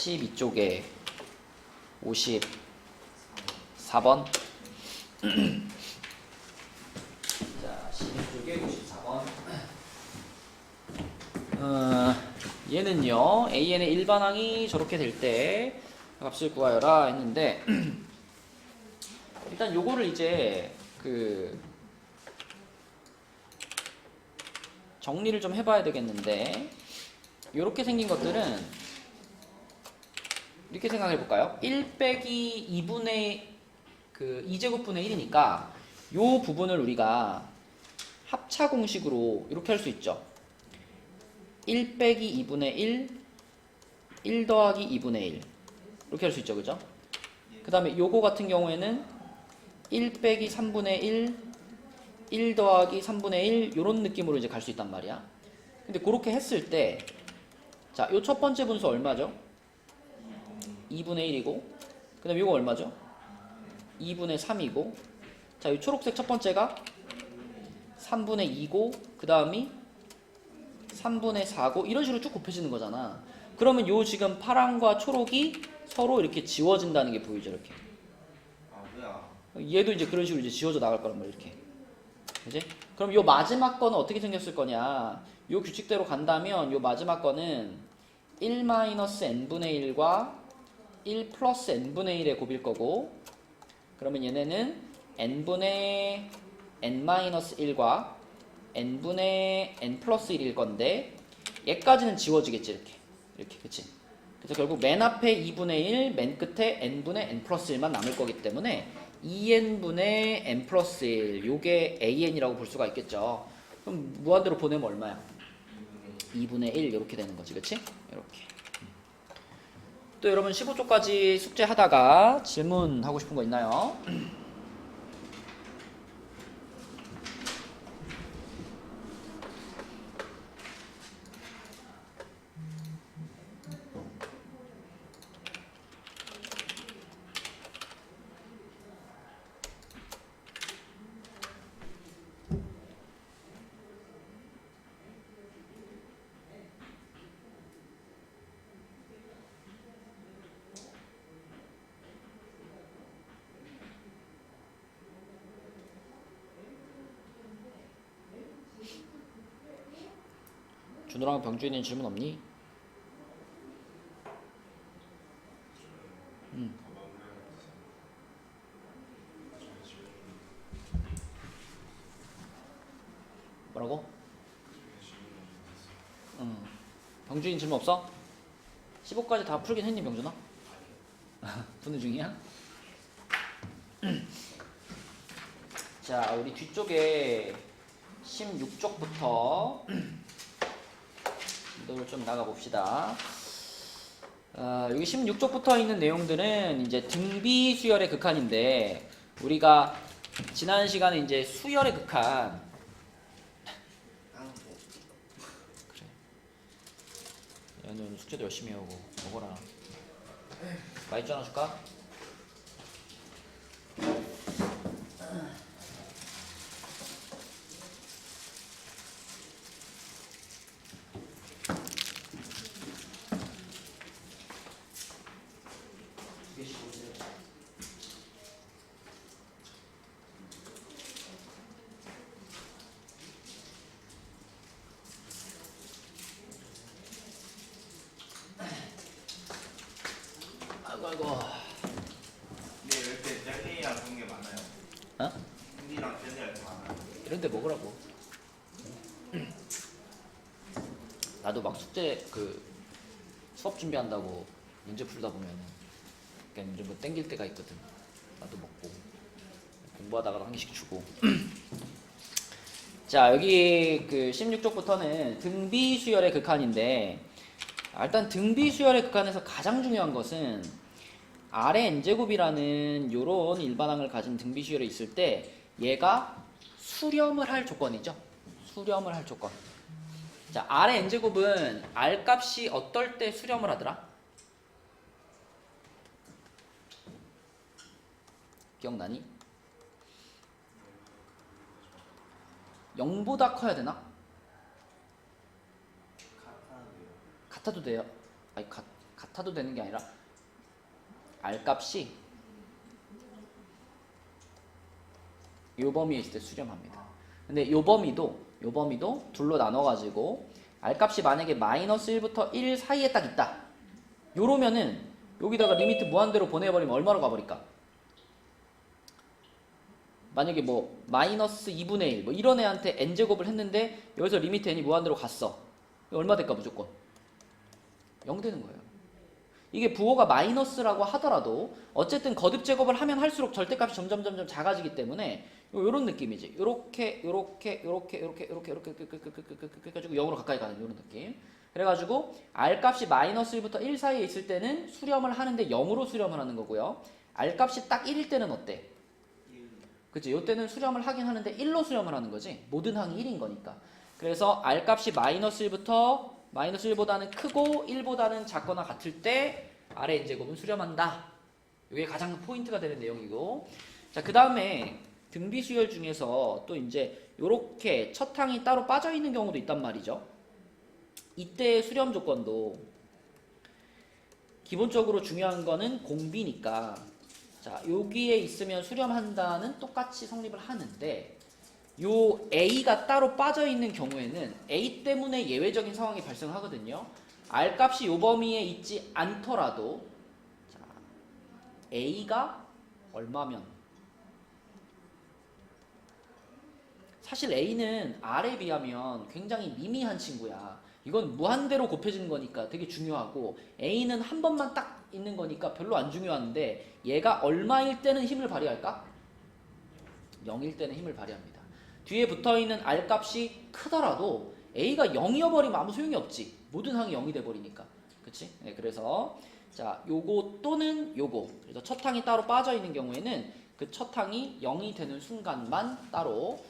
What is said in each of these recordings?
12쪽에 54번. 자, 12쪽에 54번. 얘는요, AN의 일반항이 저렇게 될 때 값을 구하여라 했는데, 일단 요거를 이제 정리를 좀 해봐야 되겠는데, 요렇게 생긴 것들은 이렇게 생각해 볼까요? 1 빼기 2분의 2제곱분의 1이니까 요 부분을 우리가 합차 공식으로 이렇게 할 수 있죠. 1 빼기 2분의 1, 1 더하기 2분의 1 이렇게 할 수 있죠. 그죠? 그 다음에 요거 같은 경우에는 1 빼기 3분의 1, 1 더하기 3분의 1 요런 느낌으로 이제 갈 수 있단 말이야. 근데 그렇게 했을 때 자, 요 첫 번째 분수 얼마죠? 2분의 1이고 그 다음에 요거 얼마죠? 2분의 3이고 자, 이 초록색 첫 번째가 3분의 2고 그 다음이 3분의 4고 이런 식으로 쭉 곱해지는 거잖아. 그러면 요 지금 파랑과 초록이 서로 이렇게 지워진다는 게 보이죠. 이렇게 얘도 이제 그런 식으로 이제 지워져 나갈 거란 말이야. 이렇게 그지? 그럼 요 마지막 거는 어떻게 생겼을 거냐, 요 규칙대로 간다면 요 마지막 거는 1-n분의 1과 1 플러스 n분의 1의 곱일 거고, 그러면 얘네는 n분의 n-1과 n분의 n 플러스 1일 건데 얘까지는 지워지겠지. 이렇게 그치? 그래서 결국 맨 앞에 2분의 1, 맨 끝에 n분의 n 플러스 1만 남을 거기 때문에 2n분의 n 플러스 1 요게 an이라고 볼 수가 있겠죠. 그럼 무한대로 보내면 얼마야? 2분의 1 이렇게 되는 거지. 그치? 이렇게. 또 여러분 15쪽까지 숙제하다가 질문하고 싶은 거 있나요? 준호랑 병주인님 질문 없니? 뭐라고? 병주인 질문 없어? 15까지 다 풀긴 했니 병준아? 푸는 중이야? 자, 우리 뒤쪽에 16쪽부터 이걸 좀 나가 봅시다. 여기 16쪽부터 있는 내용들은 이제 등비 수열의 극한인데, 우리가 지난 시간에 이제 수열의 극한, 그래, 얘는 숙제도 열심히 하고 먹어라. 맛있지 않아 줄까? 아이고. 근데 이렇게 젤리랑 그런 게 많아요. 어? 젤리랑 젤리가 이렇게 많아요. 이런데 먹으라고. 나도 막 숙제 수업 준비한다고 문제 풀다 보면은 그냥 좀 땡길 때가 있거든. 나도 먹고 공부하다가 한 개씩 주고. 자, 여기 16쪽부터는 등비 수열의 극한인데, 일단 등비 수열의 극한에서 가장 중요한 것은 R의 n제곱이라는 요런 일반항을 가진 등비 수열이 있을 때 얘가 수렴을 할 조건이죠. 수렴을 할 조건. 자, R의 n제곱은 R 값이 어떨 때 수렴을 하더라? 기억나니? 0보다 커야 되나? 같아도 돼요. 아니, 같아도 되는 게 아니라 R값이 요 범위에 있을 때 수렴합니다. 근데 요 범위도 둘로 나눠가지고 R값이 만약에 마이너스 1부터 1 사이에 딱 있다. 요러면은 여기다가 리미트 무한대로 보내버리면 얼마로 가버릴까? 만약에 뭐 마이너스 2분의 1 뭐 이런 애한테 n제곱을 했는데 여기서 리미트 n이 무한대로 갔어. 얼마 될까 무조건? 0 되는 거예요. 이게 부호가 마이너스라고 하더라도 어쨌든 거듭 제곱을 하면 할수록 절대값이 점점 작아지기 때문에 요런 느낌이지. 요렇게 해가지고 0으로 가까이 가는 요런 느낌. 그래가지고 R값이 마이너스 1부터 1 사이에 있을 때는 수렴을 하는데 0으로 수렴을 하는 거고요. R값이 딱 1일 때는 어때? 그치? 요때는 수렴을 하긴 하는데 1로 수렴을 하는 거지. 모든 항이 1인 거니까. 그래서 R값이 마이너스 1부터 마이너스 1보다는 크고 1보다는 작거나 같을 때 R의 n제곱은 수렴한다. 이게 가장 포인트가 되는 내용이고. 자, 그 다음에 등비 수열 중에서 또 이제 요렇게 첫 항이 따로 빠져 있는 경우도 있단 말이죠. 이때 수렴 조건도 기본적으로 중요한 거는 공비니까 자, 여기에 있으면 수렴한다는 똑같이 성립을 하는데 요 A가 따로 빠져 있는 경우에는 A 때문에 예외적인 상황이 발생하거든요. R값이 요 범위에 있지 않더라도 자, A가 얼마면 사실 A는 R에 비하면 굉장히 미미한 친구야. 이건 무한대로 곱해지는 거니까 되게 중요하고 A는 한 번만 딱 있는 거니까 별로 안 중요한데 얘가 얼마일 때는 힘을 발휘할까? 0일 때는 힘을 발휘합니다. 뒤에 붙어있는 R값이 크더라도 A가 0이어버리면 아무 소용이 없지. 모든 항이 0이 돼버리니까. 그치? 네, 그래서 자 요거 또는 요거 그래서 첫 항이 따로 빠져있는 경우에는 그 첫 항이 0이 되는 순간만 따로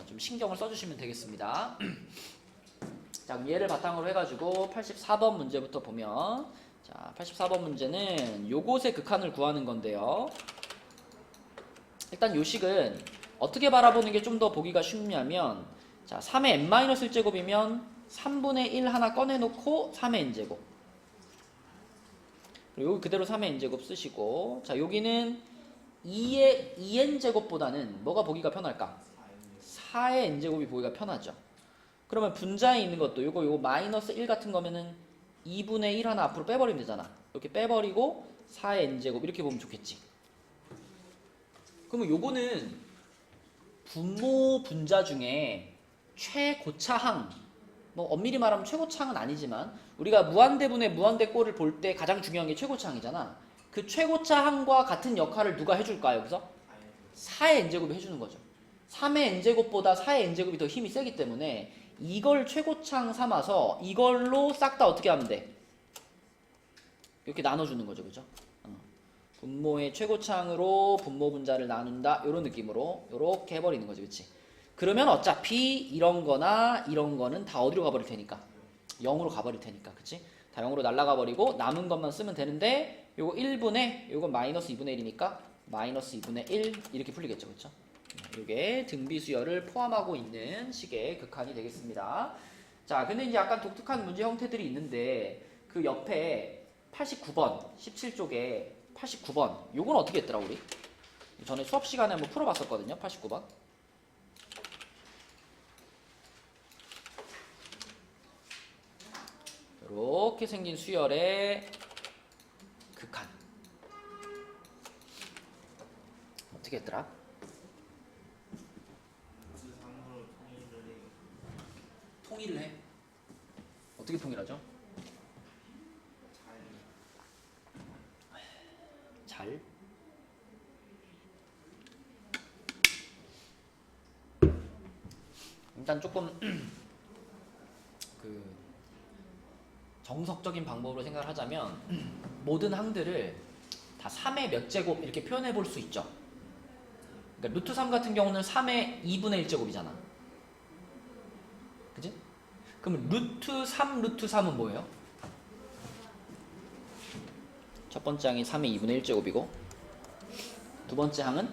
좀 신경을 써주시면 되겠습니다. 자, 그럼 얘를 바탕으로 해가지고 84번 문제부터 보면 자, 84번 문제는 요것의 극한을 구하는 건데요. 일단 요 식은 어떻게 바라보는 게 좀 더 보기가 쉽냐면 자, 3의 n-1제곱이면 3분의 1 하나 꺼내놓고 3의 n제곱 그리고 여기 그대로 3의 n제곱 쓰시고 자, 여기는 2의 2n제곱보다는 뭐가 보기가 편할까? 4의 n제곱이 보기가 편하죠. 그러면 분자에 있는 것도 요거 마이너스 1 같은 거면은 2분의 1 하나 앞으로 빼버리면 되잖아. 이렇게 빼버리고 4의 n제곱 이렇게 보면 좋겠지. 그러면 요거는 분모 분자 중에 최고차항 뭐 엄밀히 말하면 최고차항은 아니지만 우리가 무한대분의 무한대꼴을 볼 때 가장 중요한 게 최고차항이잖아. 그 최고차항과 같은 역할을 누가 해줄까 여기서? 4의 n제곱이 해주는 거죠. 3의 n제곱보다 4의 n제곱이 더 힘이 세기 때문에 이걸 최고차항 삼아서 이걸로 싹 다 어떻게 하면 돼? 이렇게 나눠주는 거죠. 그죠? 분모의 최고차항으로 분모 분자를 나눈다. 이런 느낌으로 이렇게 해버리는 거지. 그치? 그러면 어차피 이런 거나 이런 거는 다 어디로 가버릴 테니까? 0으로 가버릴 테니까. 그치? 다 0으로 날아가 버리고 남은 것만 쓰면 되는데 요거 1분의 요건 마이너스 2분의 1이니까 마이너스 2분의 1 이렇게 풀리겠죠. 그쵸? 이게 등비수열을 포함하고 있는 식의 극한이 되겠습니다. 자, 근데 이제 약간 독특한 문제 형태들이 있는데 그 옆에 89번, 17쪽에 89번 요건 어떻게 했더라 우리? 전에 수업 시간에 한번 풀어봤었거든요. 89번. 이렇게 생긴 수열의 극한 어떻게 했더라? 통일을 해. 어떻게 통일하죠? 잘. 일단 조금 그 정석적인 방법으로 생각을 하자면 모든 항들을 다 3의 몇 제곱 이렇게 표현해 볼 수 있죠. 그러니까 루트 3 같은 경우는 3의 2분의 1제곱이잖아. 그지? 그럼 루트 3, 루트 3은 뭐예요? 첫 번째 항이 3의 2분의 1제곱이고 두 번째 항은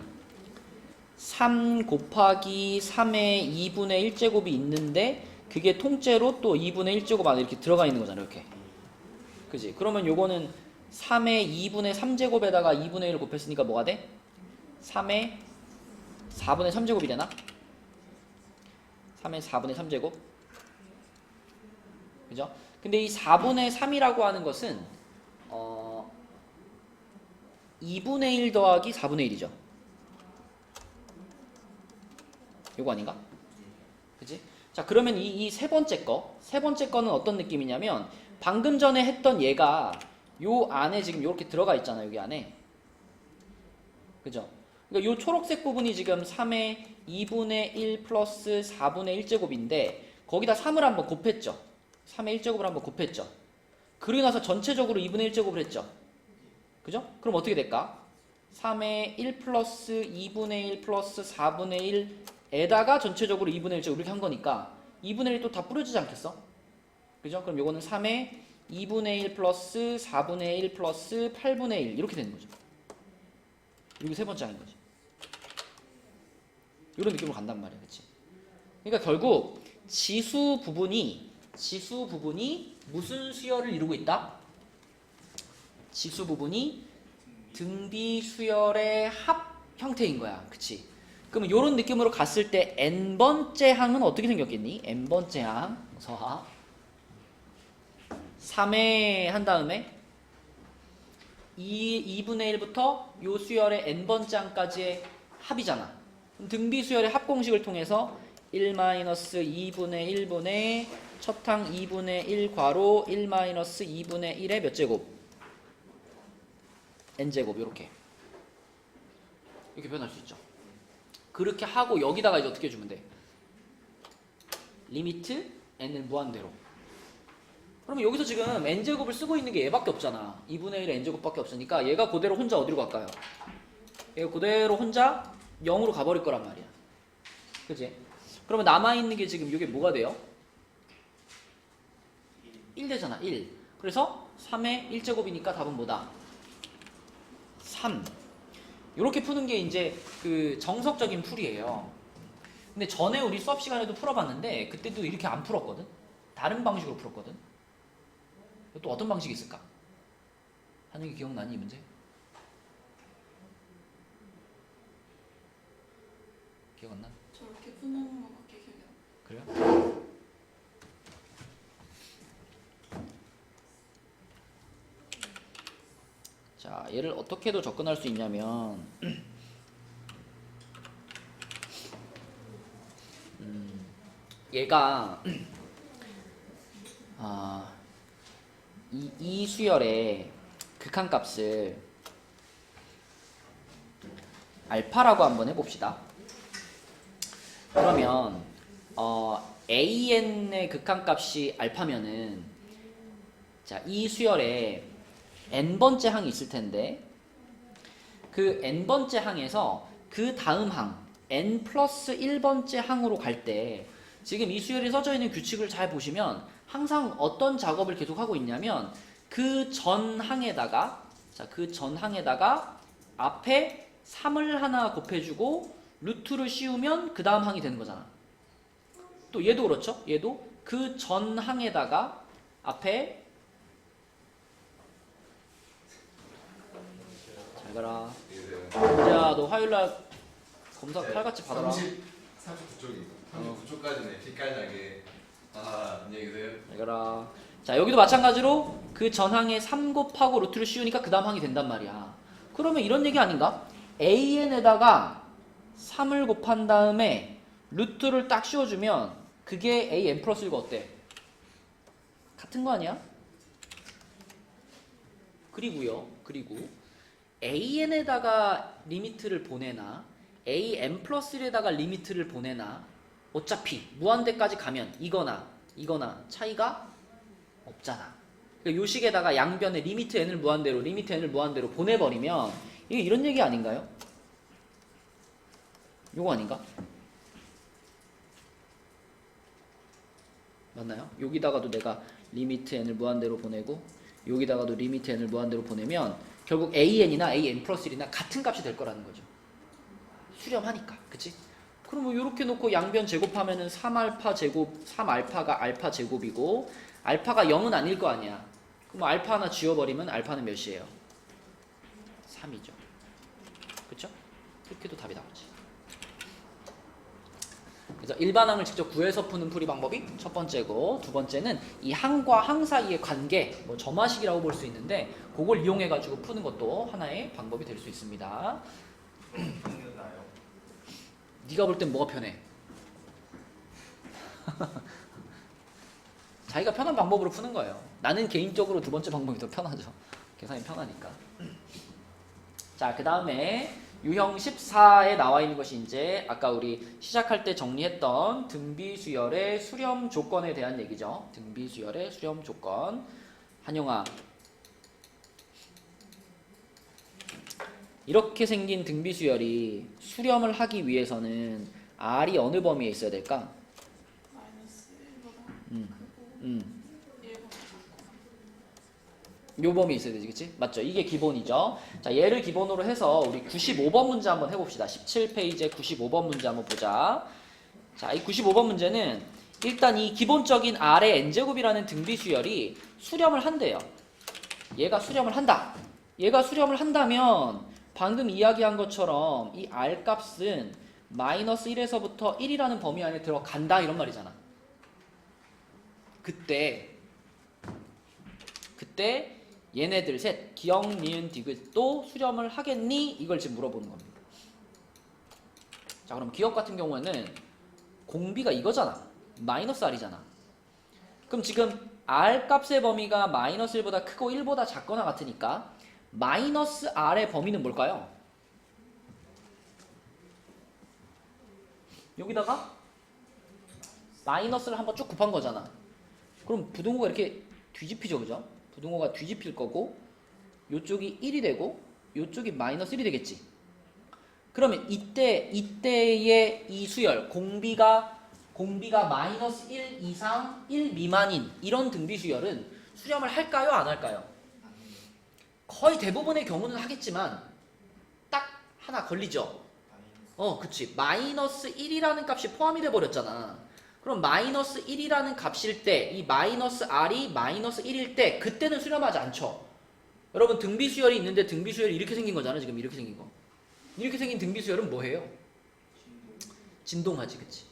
3 곱하기 3의 2분의 1제곱이 있는데 그게 통째로 또 2분의 1제곱 안에 이렇게 들어가 있는 거잖아요. 이렇게. 그지? 그러면 요거는 3의 2분의 3제곱에다가 2분의 1을 곱했으니까 뭐가 돼? 3의 4분의 3제곱이 되나? 3의 4분의 3제곱? 그죠? 근데 이 4분의 3이라고 하는 것은 2분의 1 더하기 4분의 1이죠. 요거 아닌가? 그지? 자, 그러면 이 세 번째 거는 어떤 느낌이냐면 방금 전에 했던 얘가 요 안에 지금 요렇게 들어가 있잖아, 여기 안에. 그죠? 그러니까 요 초록색 부분이 지금 3의 2분의 1 플러스 4분의 1제곱인데 거기다 3을 한번 곱했죠. 3의 1제곱을 한번 곱했죠. 그리고 나서 전체적으로 2분의 1제곱을 했죠. 그죠? 그럼 어떻게 될까? 3의 1 플러스 2분의 1 플러스 4분의 1에다가 전체적으로 2분의 1제곱 이렇게 한 거니까 2분의 1이 또 다 뿌려지지 않겠어? 그죠? 그럼 요거는 3의 2분의 1 플러스 4분의 1 플러스 8분의 1 이렇게 되는 거죠. 이게 세 번째 항인 거지. 이런 느낌으로 간단 말이야. 그치? 그러니까 결국 지수 부분이 무슨 수열을 이루고 있다? 지수 부분이 등비 수열의 합 형태인 거야. 그치? 그러면 이런 느낌으로 갔을 때 n번째 항은 어떻게 생겼겠니? n번째 항 서하 3회 한 다음에 2분의 1부터 요 수열의 n번째 항까지의 합이잖아. 그럼 등비 수열의 합 공식을 통해서 1-2분의 1분의 첫 항 2분의 1 괄호 1-2분의 1의 몇 제곱? n제곱 이렇게 표현할 수 있죠. 그렇게 하고 여기다가 이제 어떻게 해주면 돼? 리미트 n을 무한대로. 그러면 여기서 지금 n제곱을 쓰고 있는 게 얘밖에 없잖아. 2분의 1의 n제곱밖에 없으니까 얘가 그대로 혼자 어디로 갈까요? 얘가 그대로 혼자 0으로 가버릴 거란 말이야. 그치? 그러면 남아있는 게 지금 이게 뭐가 돼요? 1 되잖아. 1. 그래서 3의 1제곱이니까 답은 뭐다? 3. 이렇게 푸는 게 이제 그 정석적인 풀이에요. 근데 전에 우리 수업 시간에도 풀어봤는데 그때도 이렇게 안 풀었거든? 다른 방식으로 풀었거든? 또 어떤 방식이 있을까? 한영이 기억나니 이 문제? 기억 안 나? 저렇게 푸는 거밖에 기억이 안 나. 그래요? 자, 얘를 어떻게도 접근할 수 있냐면 얘가 이 수열의 극한값을 알파라고 한번 해봅시다. 그러면 AN의 극한값이 알파면은 자, 이 수열에 n번째 항이 있을 텐데 그 n번째 항에서 그 다음 항 n 플러스 1번째 항으로 갈 때 지금 이 수열이 써져 있는 규칙을 잘 보시면 항상 어떤 작업을 계속 하고 있냐면 그 전 항에다가 앞에 3을 하나 곱해주고 루트를 씌우면 그 다음 항이 되는 거잖아. 또 얘도 그렇죠? 얘도 그 전 항에다가 앞에 잘 가라. 야, 너 화요일날 검사 칼같이 받아라. 39쪽이고 39쪽까지는 뒷깔나게. 안녕히 계세요. 잘 가라. 자, 여기도 마찬가지로 그 전항에 3 곱하고 루트를 씌우니까 그 다음 항이 된단 말이야. 그러면 이런 얘기 아닌가? AN에다가 3을 곱한 다음에 루트를 딱 씌워주면 그게 AN 플러스 1가 어때? 같은 거 아니야? 그리고 AN에다가 리미트를 보내나 AN 플러스 1에다가 리미트를 보내나 어차피 무한대까지 가면 이거나 차이가 없잖아. 그러니까 요 식에다가 양변에 리미트 n을 무한대로 보내버리면 이게 이런 얘기 아닌가요? 요거 아닌가? 맞나요? 여기다가도 내가 리미트 n을 무한대로 보내고 여기다가도 리미트 n을 무한대로 보내면 결국 an이나 an 플러스 1이나 같은 값이 될 거라는 거죠. 수렴하니까. 그치? 그럼 뭐 요렇게 놓고 양변 제곱하면은 3알파 제곱, 3알파가 알파 제곱이고 알파가 0은 아닐 거 아니야. 그럼 그럼 알파 하나 지워버리면 알파는 몇이에요? 3이죠. 그쵸? 이렇게도 답이 나오지. 그래서 일반항을 직접 구해서 푸는 풀이 방법이 첫 번째고, 두 번째는 이 항과 항 사이의 관계, 뭐 점화식이라고 볼 수 있는데 그걸 이용해 가지고 푸는 것도 하나의 방법이 될 수 있습니다. 생겼나요? 네가 볼 땐 뭐가 편해? 자기가 편한 방법으로 푸는 거예요. 나는 개인적으로 두 번째 방법이 더 편하죠. 계산이 편하니까. 자, 그 다음에 유형 14에 나와 있는 것이 이제 아까 우리 시작할 때 정리했던 등비수열의 수렴 조건에 대한 얘기죠. 등비수열의 수렴 조건. 한영아, 이렇게 생긴 등비수열이 수렴을 하기 위해서는 R이 어느 범위에 있어야 될까? 마이너스 1보다 음. 크고 1보다 작고. 요 범위에 있어야 되지, 그치? 맞죠? 이게 기본이죠. 자, 얘를 기본으로 해서 우리 95번 문제 한번 해봅시다. 17페이지에 95번 문제 한번 보자. 자, 이 95번 문제는 일단 이 기본적인 R의 n제곱이라는 등비수열이 수렴을 한대요. 얘가 수렴을 한다. 얘가 수렴을 한다면 방금 이야기한 것처럼 이 R 값은 마이너스 1에서부터 1이라는 범위 안에 들어간다 이런 말이잖아. 그때 얘네들 셋 기억, 니은, 디귿도 수렴을 하겠니? 이걸 지금 물어보는 겁니다. 자, 그럼 기억 같은 경우에는 공비가 이거잖아. 마이너스 R이잖아. 그럼 지금 R 값의 범위가 마이너스 1보다 크고 1보다 작거나 같으니까 마이너스 R의 범위는 뭘까요? 여기다가 마이너스를 한번 쭉 곱한 거잖아. 그럼 부등호가 이렇게 뒤집히죠, 그죠? 부등호가 뒤집힐 거고 요쪽이 1이 되고 요쪽이 마이너스 1이 되겠지. 그러면 이때의 이 수열 공비가 마이너스 1 이상 1 미만인 이런 등비수열은 수렴을 할까요, 안 할까요? 거의 대부분의 경우는 하겠지만 딱 하나 걸리죠. 그치. 마이너스 1이라는 값이 포함이 돼 버렸잖아. 그럼 마이너스 1이라는 값일 때 이 마이너스 R이 마이너스 1일 때 그때는 수렴하지 않죠. 여러분 등비수열이 있는데 등비수열이 이렇게 생긴 거잖아. 지금 이렇게 생긴 거. 이렇게 생긴 등비수열은 뭐예요? 진동하지. 그치.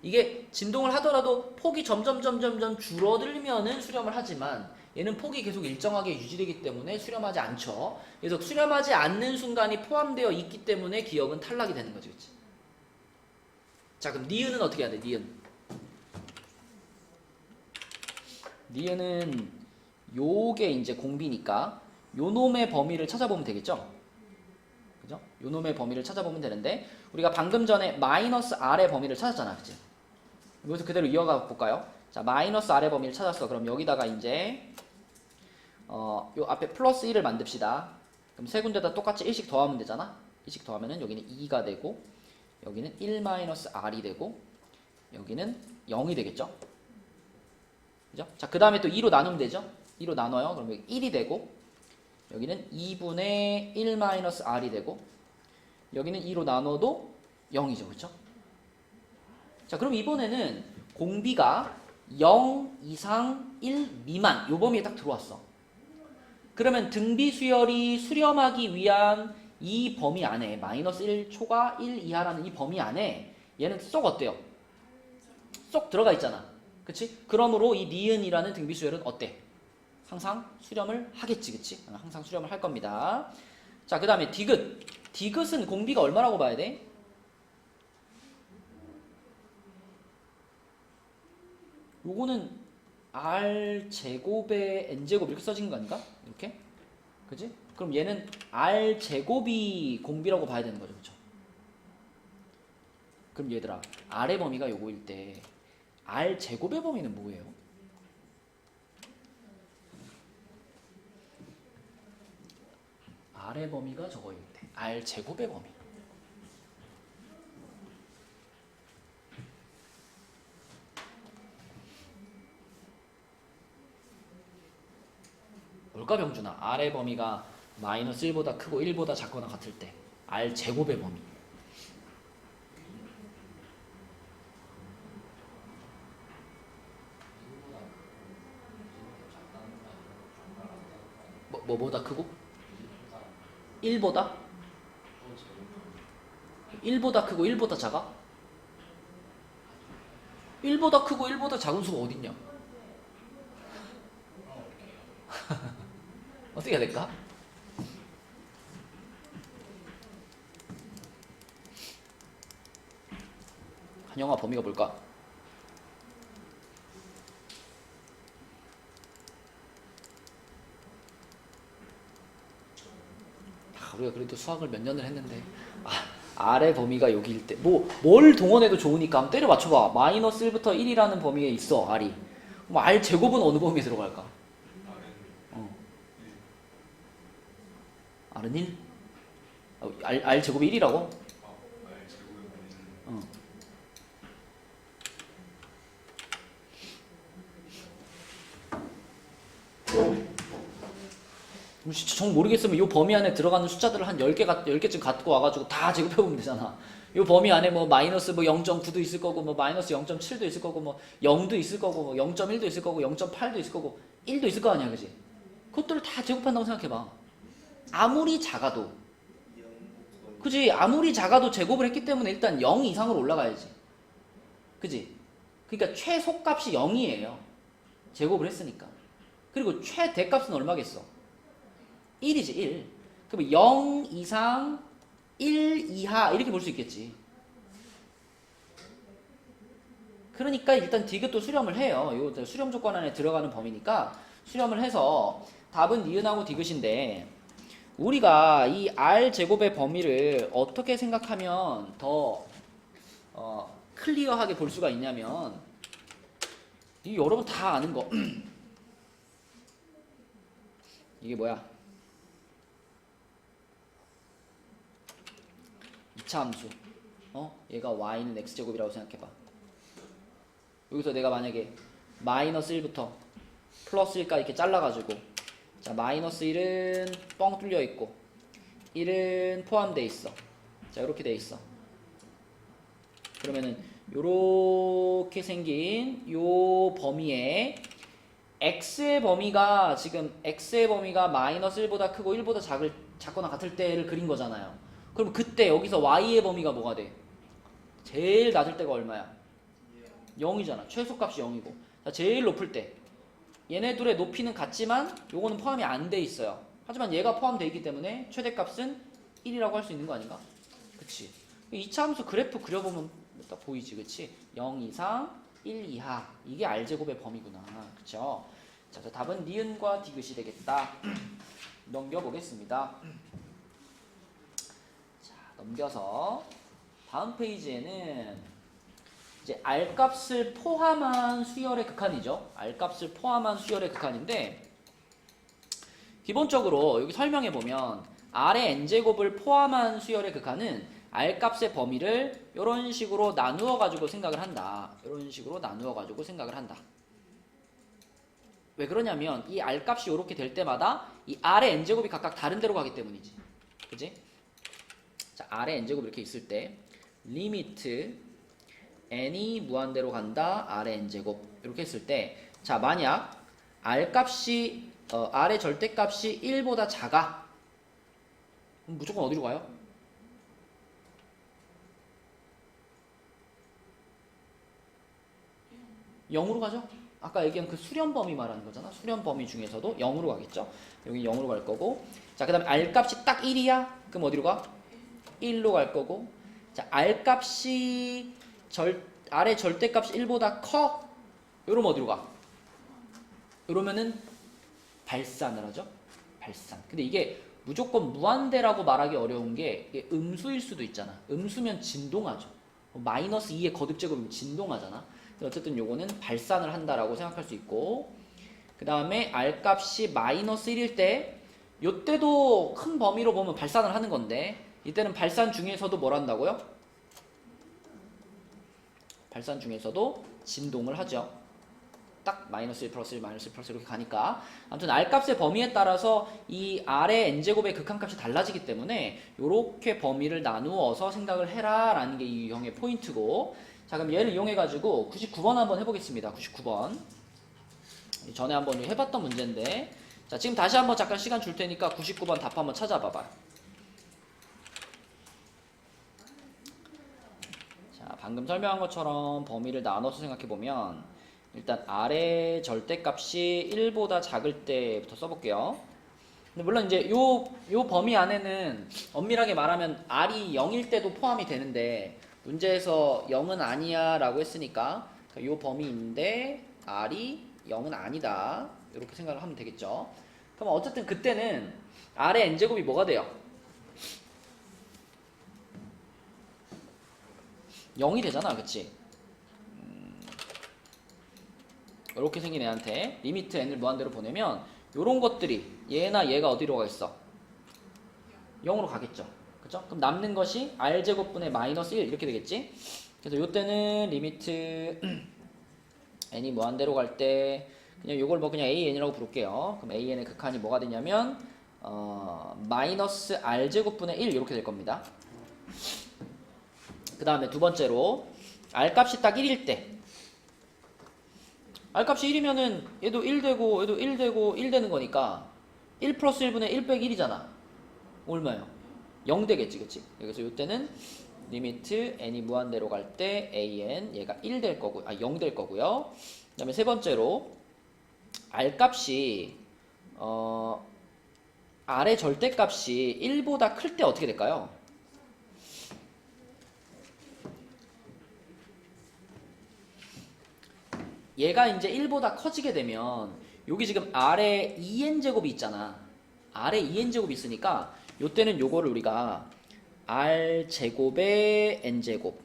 이게 진동을 하더라도 폭이 점점 줄어들면은 수렴을 하지만 얘는 폭이 계속 일정하게 유지되기 때문에 수렴하지 않죠. 그래서 수렴하지 않는 순간이 포함되어 있기 때문에 기억은 탈락이 되는 거지. 그치? 자, 그럼 니은은 어떻게 해야 돼? 니은은 요게 이제 공비니까 요 놈의 범위를 찾아보면 되겠죠? 그죠? 요 놈의 범위를 찾아보면 되는데 우리가 방금 전에 마이너스 R의 범위를 찾았잖아. 그치? 여기서 그대로 이어가 볼까요? 자, 마이너스 R의 범위를 찾았어. 그럼 여기다가 이제 요 앞에 플러스 1을 만듭시다. 그럼 세 군데다 똑같이 1씩 더하면 되잖아. 1씩 더하면은 여기는 2가 되고 여기는 1 마이너스 R이 되고 여기는 0이 되겠죠? 그죠? 자, 그 다음에 또 2로 나누면 되죠? 2로 나눠요. 그럼 여기 1이 되고 여기는 2분의 1 마이너스 R이 되고 여기는 2로 나눠도 0이죠. 그쵸? 자, 그럼 이번에는 공비가 0 이상 1 미만 요 범위에 딱 들어왔어. 그러면 등비수열이 수렴하기 위한 이 범위 안에 마이너스 1 초과 1 이하라는 이 범위 안에 얘는 쏙 어때요? 쏙 들어가 있잖아. 그치? 그러므로 이 니은이라는 등비수열은 어때? 항상 수렴을 하겠지. 그치? 항상 수렴을 할 겁니다. 자, 그 다음에 디귿. 디귿은 공비가 얼마라고 봐야 돼? 요거는 R 제곱에 N 제곱 이렇게 써진 거 아닌가? 이렇게? 그지? 그럼 얘는 R 제곱이 공비라고 봐야 되는 거죠. 그쵸? 그럼 얘들아, R의 범위가 요거일 때 R 제곱의 범위는 뭐예요? R의 범위가 저거일 때 R 제곱의 범위. 뭘까 병준아? R의 범위가 마이너스 1보다 크고 1보다 작거나 같을 때 R 제곱의 범위. 뭐보다 크고? 1보다? 1보다 크고 1보다 작아? 1보다 크고 1보다 작은 수가 어딨냐? 어떻게 해야 될까? 한영아 범위가 뭘까? 우리가 그래도 수학을 몇 년을 했는데 R의 범위가 여기일 때 뭘 동원해도 좋으니까 한번 때려 맞춰봐. 마이너스 1부터 1이라는 범위에 있어 R이. 그럼 R 제곱은 어느 범위에 들어갈까? R은 1? R 제곱이 1이라고? 진짜 정 모르겠으면 이 범위 안에 들어가는 숫자들을 한 10개쯤 갖고 와가지고 다 제곱해보면 되잖아. 이 범위 안에 뭐 마이너스 뭐 0.9도 있을 거고 뭐 마이너스 0.7도 있을 거고 뭐 0도 있을 거고 뭐 0.1도 있을 거고 0.8도 있을 거고 1도 있을 거 아니야, 그지? 그것들을 다 제곱한다고 생각해봐. 아무리 작아도, 그지? 아무리 작아도 제곱을 했기 때문에 일단 0 이상으로 올라가야지, 그지? 그러니까 최소값이 0이에요. 제곱을 했으니까. 그리고 최대값은 얼마겠어? 1이지 1. 그럼 0 이상 1 이하 이렇게 볼 수 있겠지. 그러니까 일단 디귿도 수렴을 해요. 요 수렴 조건 안에 들어가는 범위니까 수렴을 해서 답은 니은하고 디귿인데, 우리가 이 R제곱의 범위를 어떻게 생각하면 더 클리어하게 볼 수가 있냐면, 이 여러분 다 아는 거 이게 뭐야? 2차 함수. 얘가 y는 x제곱이라고 생각해봐. 여기서 내가 만약에 마이너스 1부터 플러스 1까지 이렇게 잘라가지고, 자, 마이너스 1은 뻥 뚫려 있고 1은 포함되어 있어. 자, 이렇게 돼 있어. 그러면은 요렇게 생긴 요 범위에 x의 범위가, 지금 x의 범위가 마이너스 1보다 크고 1보다 작거나 같을 때를 그린 거잖아요. 그럼 그때 여기서 y의 범위가 뭐가 돼? 제일 낮을 때가 얼마야? 0이잖아. 최소값이 0이고. 자, 제일 높을 때 얘네 둘의 높이는 같지만 요거는 포함이 안 돼 있어요. 하지만 얘가 포함되어 있기 때문에 최대값은 1이라고 할 수 있는 거 아닌가? 그치? 2차 함수 그래프 그려보면 딱 보이지, 그치? 0 이상 1 이하, 이게 R제곱의 범위구나. 그쵸? 자, 답은 니은과 디귿이 되겠다. 넘겨보겠습니다. 자, 넘겨서 다음 페이지에는 이제 R값을 포함한 수열의 극한이죠. R값을 포함한 수열의 극한인데, 기본적으로 여기 설명해 보면 R의 n제곱을 포함한 수열의 극한은 R값의 범위를 이런 식으로 나누어 가지고 생각을 한다. 이런 식으로 나누어 가지고 생각을 한다. 왜 그러냐면 이 R값이 이렇게 될 때마다 이 R의 n제곱이 각각 다른 데로 가기 때문이지. 그지? 자, R의 n제곱 이렇게 있을 때 리미트 n이 무한대로 간다. R의 n제곱 이렇게 했을 때, 자, 만약 R값이 R의 절대값이 1보다 작아. 그럼 무조건 어디로 가요? 0으로 가죠? 아까 얘기한 그 수렴 범위 말하는 거잖아. 수렴 범위 중에서도 0으로 가겠죠. 여기 0으로 갈 거고. 자, 그 다음에 R값이 딱 1이야? 그럼 어디로 가? 1로 갈 거고. 자, R값이 R의 절대값이 1보다 커? 이러면 어디로 가? 이러면은 발산을 하죠. 발산. 근데 이게 무조건 무한대라고 말하기 어려운 게, 이게 음수일 수도 있잖아. 음수면 진동하죠. 마이너스 2의 거듭제곱이면 진동하잖아. 어쨌든 요거는 발산을 한다라고 생각할 수 있고, 그 다음에 R값이 마이너스 1일 때, 요때도 큰 범위로 보면 발산을 하는 건데, 이때는 발산 중에서도 뭘 한다고요? 발산 중에서도 진동을 하죠. 딱 마이너스 1 플러스 1 마이너스 1 플러스 이렇게 가니까. 아무튼 R값의 범위에 따라서 이 R의 n제곱의 극한값이 달라지기 때문에 요렇게 범위를 나누어서 생각을 해라 라는 게 이 유형의 포인트고, 자, 그럼 얘를 이용해가지고 99번 한번 해보겠습니다. 99번. 전에 한번 해봤던 문제인데, 자, 지금 다시 한번 잠깐 시간 줄 테니까 99번 답 한번 찾아봐봐요. 자, 방금 설명한 것처럼 범위를 나눠서 생각해보면 일단 아래 절대값이 1보다 작을 때부터 써볼게요. 근데 물론 이제 요 범위 안에는 엄밀하게 말하면 r이 0일 때도 포함이 되는데 문제에서 0은 아니야 라고 했으니까 요 범위인데 r이 0은 아니다 이렇게 생각을 하면 되겠죠. 그럼 어쨌든 그때는 r의 n제곱이 뭐가 돼요? 0이 되잖아, 그치? 이렇게 생긴 애한테 리미트 n을 무한대로 보내면 요런 것들이 얘나 얘가 어디로 가겠어? 0으로 가겠죠. 그죠? 그럼 남는 것이 r제곱분의 마이너스 1 이렇게 되겠지? 그래서 요때는 리미트 n이 무한대로 갈 때 그냥 요걸 뭐 그냥 an이라고 부를게요. 그럼 an의 극한이 뭐가 되냐면 마이너스 r제곱분의 1 이렇게 될 겁니다. 그 다음에 두 번째로 r값이 딱 1일 때 r값이 1이면은 얘도 1 되고 얘도 1 되고 1 되는 거니까 1 플러스 1분의 1 빼기 1이잖아. 얼마예요? 0 되겠지, 그치? 그래서 이때는 리미트 n이 무한대로 갈 때 an 얘가 1 될 거고, 0 될 거고요. 그 다음에 세 번째로 r값이 r의 절대값이 1보다 클 때 어떻게 될까요? 얘가 이제 1보다 커지게 되면 여기 지금 r에 2n제곱이 있잖아. r에 2n제곱이 있으니까 요때는 요거를 우리가 r제곱의 n제곱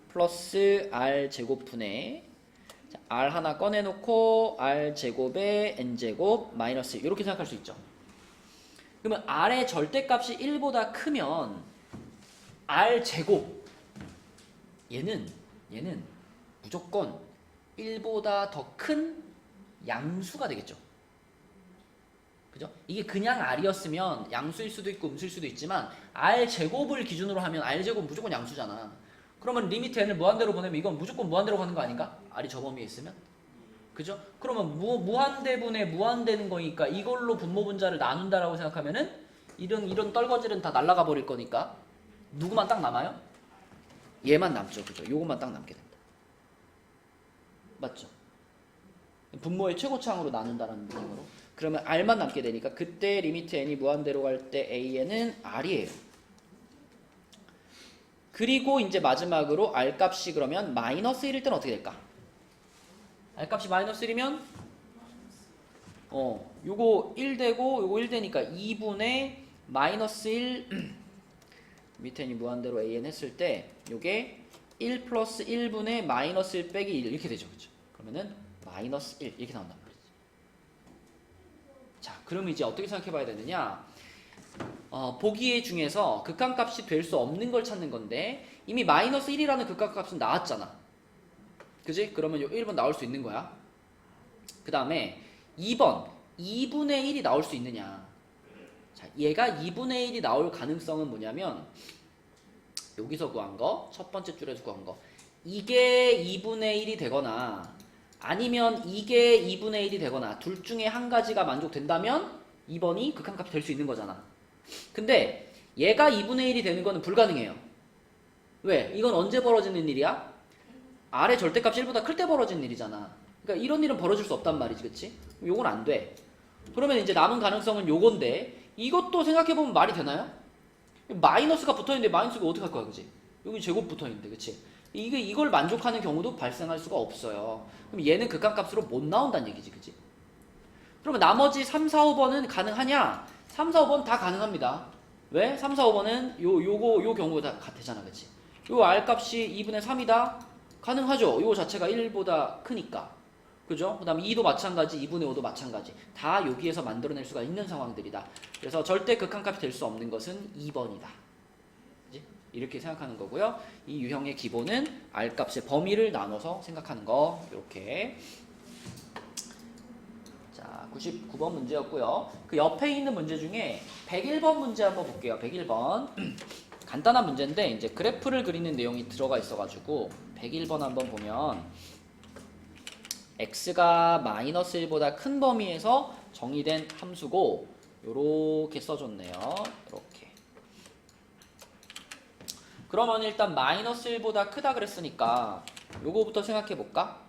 플러스 r제곱분의 r 하나 꺼내놓고 r제곱의 n제곱 마이너스 이렇게 생각할 수 있죠. 그러면 r의 절대값이 1보다 크면 r제곱 얘는 무조건 1보다 더 큰 양수가 되겠죠. 그죠? 이게 그냥 r이었으면 양수일 수도 있고 음수일 수도 있지만 r제곱을 기준으로 하면 r제곱 무조건 양수잖아. 그러면 리미트 n을 무한대로 보내면 이건 무조건 무한대로 가는 거 아닌가? r이 저 범위에 있으면? 그죠? 그러면 무한대분의 무한되는 거니까 이걸로 분모 분자를 나눈다라고 생각하면은 이런 떨거지는 다 날아가 버릴 거니까 누구만 딱 남아요? 얘만 남죠. 그죠? 요것만 딱 남게 됩니다. 맞죠? 분모의 최고차항으로 나눈다라는 느낌으로. 그러면 r만 남게 되니까 그때 리미트 n이 무한대로 갈 때 an은 r이에요. 그리고 이제 마지막으로 r값이 그러면 마이너스 1일 때는 어떻게 될까? r값이 마이너스 1이면 요거 1 되고 요거 1 되니까 2분의 마이너스 1 밑에 n이 무한대로 an 했을 때 요게 1 플러스 1분의 마이너스 1 빼기 1 이렇게 되죠. 그렇죠? 그러면은 마이너스 1 이렇게 나온단 말이지. 자, 그럼 이제 어떻게 생각해 봐야 되느냐? 보기 중에서 극한값이 될 수 없는 걸 찾는 건데 이미 마이너스 1이라는 극한값은 나왔잖아. 그지? 그러면 요 1번 나올 수 있는 거야. 그 다음에 2번 2분의 1이 나올 수 있느냐. 자, 얘가 2분의 1이 나올 가능성은 뭐냐면 여기서 구한 거, 첫 번째 줄에서 구한 거 이게 2분의 1이 되거나 아니면 이게 2분의 1이 되거나 둘 중에 한 가지가 만족된다면 2번이 극한값이 될 수 있는 거잖아. 근데 얘가 2분의 1이 되는 거는 불가능해요. 왜? 이건 언제 벌어지는 일이야? r의 절대값이 1보다 클 때 벌어지는 일이잖아. 그러니까 이런 일은 벌어질 수 없단 말이지, 그치? 요건 안 돼. 그러면 이제 남은 가능성은 요건데 이것도 생각해보면 말이 되나요? 마이너스가 붙어있는데 마이너스가 어떻게 할 거야, 그치? 여기 제곱 붙어있는데, 그치? 이걸 만족하는 경우도 발생할 수가 없어요. 그럼 얘는 극한값으로 못 나온다는 얘기지, 그치? 그러면 나머지 3, 4, 5번은 가능하냐? 3, 4, 5번 다 가능합니다. 왜? 3, 4, 5번은 요 경우가 다 같잖아, 그치? 요 r값이 2분의 3이다? 가능하죠. 요 자체가 1보다 크니까. 그죠? 그 다음에 2도 마찬가지, 2분의 5도 마찬가지. 다 여기에서 만들어낼 수가 있는 상황들이다. 그래서 절대 극한값이 될 수 없는 것은 2번이다. 그치? 이렇게 생각하는 거고요. 이 유형의 기본은 r값의 범위를 나눠서 생각하는 거. 이렇게. 자, 99번 문제였고요. 그 옆에 있는 문제 중에 101번 문제 한번 볼게요. 101번. 간단한 문제인데 이제 그래프를 그리는 내용이 들어가 있어가지고 101번 한번 보면 x가 마이너스 1보다 큰 범위에서 정의된 함수고 요렇게 써줬네요. 이렇게. 그러면 일단 마이너스 1보다 크다 그랬으니까 요거부터 생각해 볼까?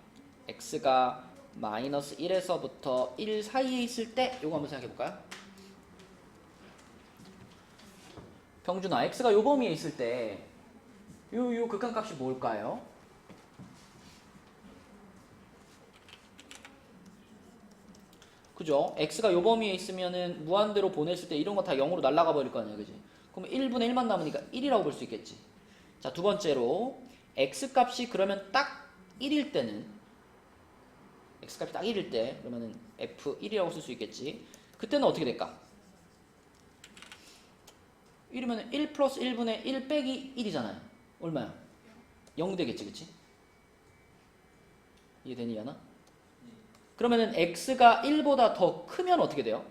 x가 마이너스 1에서부터 1 사이에 있을 때 요거 한번 생각해 볼까요? 병준아, x가 요 범위에 있을 때 요 극한값이 뭘까요? 그죠? x가 요 범위에 있으면은 무한대로 보냈을 때 이런 거 다 0으로 날아가 버릴 거 아니야, 그지? 그럼 1분의 1만 남으니까 1이라고 볼 수 있겠지. 자, 두 번째로 x 값이 그러면 딱 1일 때는 x 값이 딱 1일 때 그러면은 f1이라고 쓸 수 있겠지. 그때는 어떻게 될까? 1이면 1 플러스 1분의 1 빼기 1이잖아요. 얼마야? 0 되겠지, 그치? 이해되니, 야나? 그러면은 x가 1보다 더 크면 어떻게 돼요?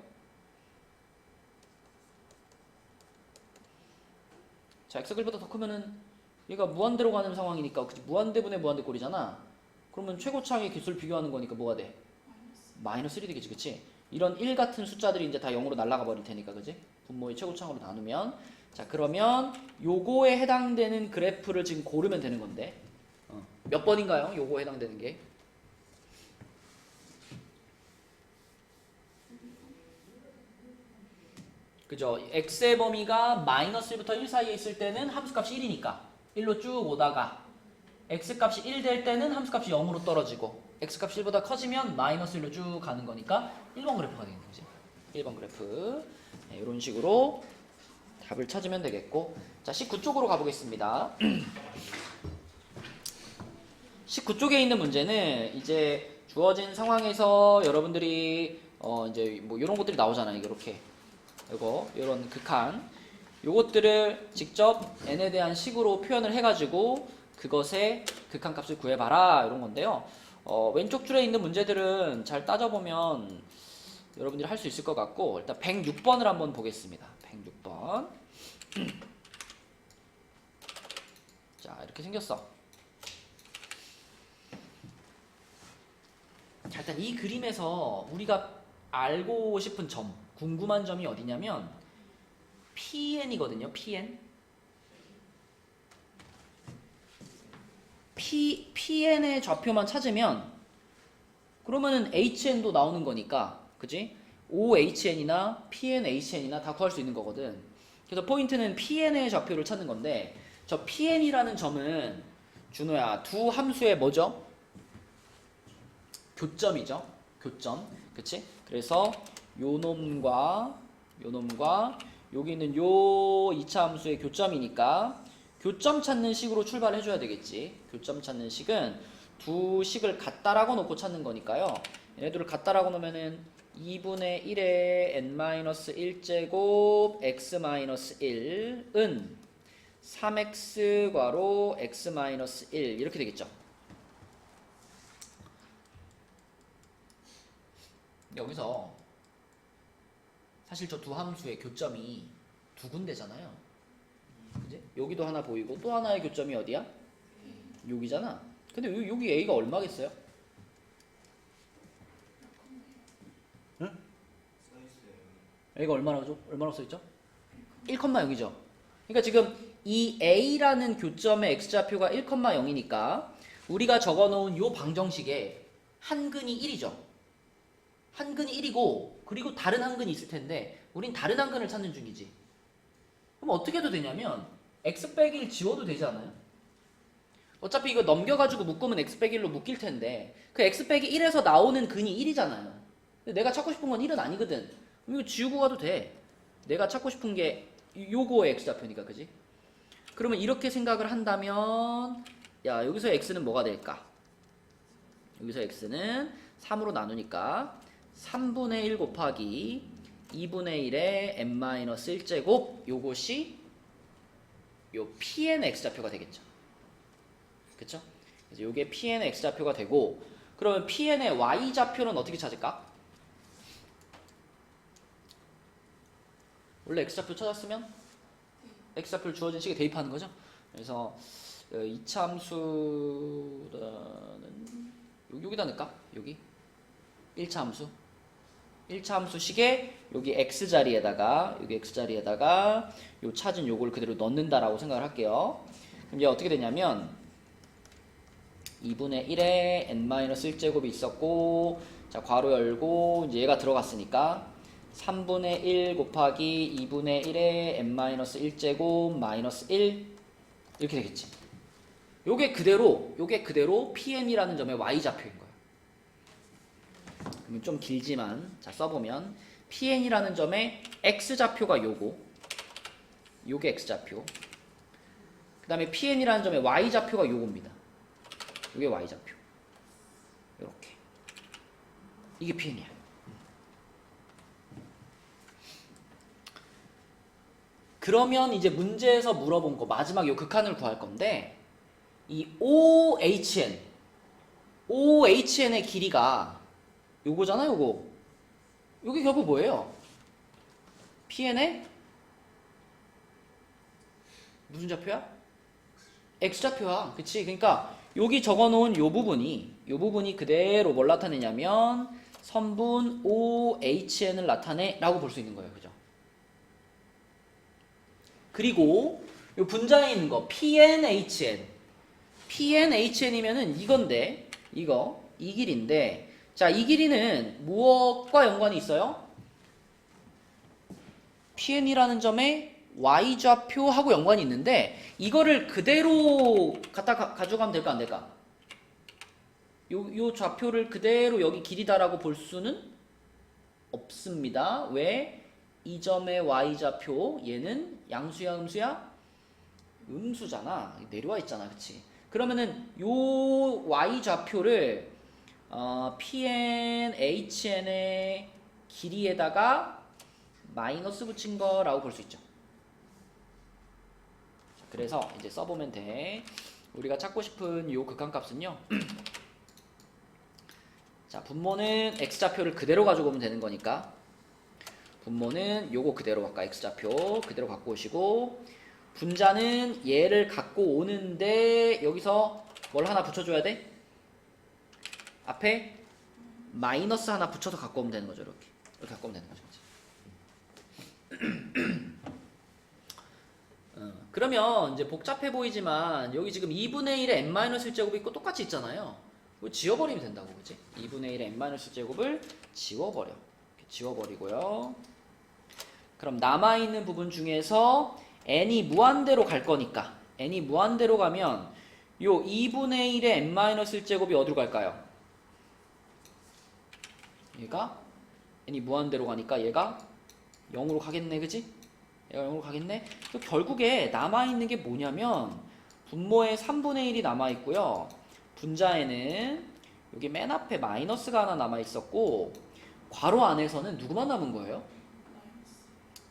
자, x가 1보다 더 크면은 얘가 무한대로 가는 상황이니까, 그치? 무한대분의 무한대 꼴이잖아. 그러면 최고차항의 개수를 비교하는 거니까 뭐가 돼? 마이너스 1이 되겠지, 그치? 이런 1 같은 숫자들이 이제 다 0으로 날아가 버릴 테니까, 그치? 분모의 최고차항으로 나누면. 자, 그러면 요거에 해당되는 그래프를 지금 고르면 되는 건데, 몇 번인가요? 요거에 해당되는 게? 그죠? x의 범위가 마이너스 1부터 1 사이에 있을 때는 함수값이 1이니까 1로 쭉 오다가 x값이 1 될 때는 함수값이 0으로 떨어지고 x값이 1보다 커지면 마이너스 1로 쭉 가는 거니까 1번 그래프가 되는 거지. 1번 그래프. 네, 이런 식으로 답을 찾으면 되겠고, 자, 19쪽으로 가보겠습니다. 19쪽에 있는 문제는 이제 주어진 상황에서 여러분들이 이제 뭐 이런 것들이 나오잖아요. 이렇게 요런 극한 요것들을 직접 n에 대한 식으로 표현을 해가지고 그것의 극한값을 구해봐라 이런 건데요. 왼쪽 줄에 있는 문제들은 잘 따져보면 여러분들이 할 수 있을 것 같고, 일단 106번을 한번 보겠습니다. 106번. 자, 이렇게 생겼어. 자, 일단 이 그림에서 우리가 알고 싶은 점, 궁금한 점이 어디냐면 PN이거든요. PN. PN의 좌표만 찾으면 그러면은 HN도 나오는 거니까, 그지? OHN이나 PNHN이나 다 구할 수 있는 거거든. 그래서 포인트는 PN의 좌표를 찾는 건데, 저 PN이라는 점은 준호야, 두 함수의 뭐죠? 교점이죠. 교점. 그치? 그래서 요 놈과 여기 있는 요 2차 함수의 교점이니까 교점 찾는 식으로 출발해 줘야 되겠지. 교점 찾는 식은 두 식을 같다라고 놓고 찾는 거니까요. 얘네들을 같다라고 놓으면은 2분의 1의 n-1제곱 x-1은 3x 괄호 x-1 이렇게 되겠죠. 여기서 사실 저 두 함수의 교점이 두 군데잖아요. 그지? 여기도 하나 보이고 또 하나의 교점이 어디야? 여기잖아. 근데 여기 a가 얼마겠어요? 응? 써있어요. a가 얼마라고 써있죠? 1,0이죠. 그러니까 지금 이 a라는 교점의 x좌표가 1,0이니까 우리가 적어놓은 요 방정식에 한근이 1이죠. 한근이 1이고 그리고 다른 한근이 있을 텐데 우린 다른 한근을 찾는 중이지. 그럼 어떻게 해도 되냐면 x 빼기 1 지워도 되지 않아요? 어차피 이거 넘겨가지고 묶으면 x 빼기 1로 묶일 텐데 그 x 빼기 1에서 나오는 근이 1이잖아요. 근데 내가 찾고 싶은 건 1은 아니거든. 그럼 이거 지우고 가도 돼. 내가 찾고 싶은 게 요거의 x좌표니까, 그지? 그러면 이렇게 생각을 한다면 야, 여기서 x는 뭐가 될까? 여기서 x는 3으로 나누니까 3분의 1 곱하기 2분의 1의 n-1제곱 요것이 요 pn의 x좌표가 되겠죠. 그쵸? 그래서 요게 pn의 x좌표가 되고, 그러면 pn의 y좌표는 어떻게 찾을까? 원래 x좌표 찾았으면 x좌표를 주어진 식에 대입하는 거죠. 그래서 이차 함수는 여기다 넣을까? 여기 1차 함수 1차 함수식에 여기 x자리에다가 여기 x자리에다가 요 찾은 요걸 그대로 넣는다라고 생각을 할게요. 그럼 이제 어떻게 되냐면 2분의 1에 n-1제곱이 있었고, 자 괄호 열고 이제 얘가 들어갔으니까 3분의 1 곱하기 2분의 1에 n-1제곱 마이너스 1 이렇게 되겠지. 요게 그대로 pn이라는 점의 y좌표인 거예요. 그러면 좀 길지만 자 써보면 pn이라는 점의 x좌표가 요게 x좌표, 그 다음에 pn이라는 점의 y좌표가 요겁니다. 요게 y좌표. 요렇게 이게 pn이야. 그러면 이제 문제에서 물어본 거 마지막 요 극한을 구할 건데, 이 OHN의 길이가 요거잖아, 요거. 요게 결국 뭐예요? PN의 무슨 좌표야? X좌표야. 그치? 그러니까 여기 적어놓은 요 부분이 그대로 뭘 나타내냐면 선분 OHN을 나타내 라고 볼 수 있는 거예요. 그죠? 그리고 요 분자에 있는 거 PNHN이면은 이건데, 이 길인데, 자 이 길이는 무엇과 연관이 있어요? PN이라는 점에 y좌표하고 연관이 있는데, 이거를 그대로 갖다 가져가면 될까 안 될까? 요 좌표를 그대로 여기 길이다라고 볼 수는 없습니다. 왜? 이 점의 y좌표, 얘는 양수야 음수야? 음수잖아. 내려와 있잖아. 그치? 그러면은 요 y좌표를 PNHN의 길이에다가 마이너스 붙인 거라고 볼 수 있죠. 그래서 이제 써보면 돼. 우리가 찾고 싶은 요 극한값은요. 자, 분모는 x좌표를 그대로 가지고 오면 되는 거니까 분모는 요거 그대로 갈까? x좌표 그대로 갖고 오시고, 분자는 얘를 갖고 오는데 여기서 뭘 하나 붙여줘야 돼? 앞에 마이너스 하나 붙여서 갖고 오면 되는 거죠. 이렇게 갖고 오면 되는 거죠. 그러면 이제 복잡해 보이지만 여기 지금 2분의 1에 n-1제곱이 있고 똑같이 있잖아요. 이거 지워버리면 된다고, 그치? 2분의 1에 n-제곱을 지워버려. 이렇게 지워버리고요. 그럼 남아있는 부분 중에서 n이 무한대로 갈 거니까, n이 무한대로 가면 요 2분의 1에 n-1제곱이 어디로 갈까요? 얘가 n이 무한대로 가니까 얘가 0으로 가겠네, 그치? 얘가 0으로 가겠네? 결국에 남아있는 게 뭐냐면 분모에 3분의 1이 남아있고요. 분자에는 여기 맨 앞에 마이너스가 하나 남아있었고, 괄호 안에서는 누구만 남은 거예요?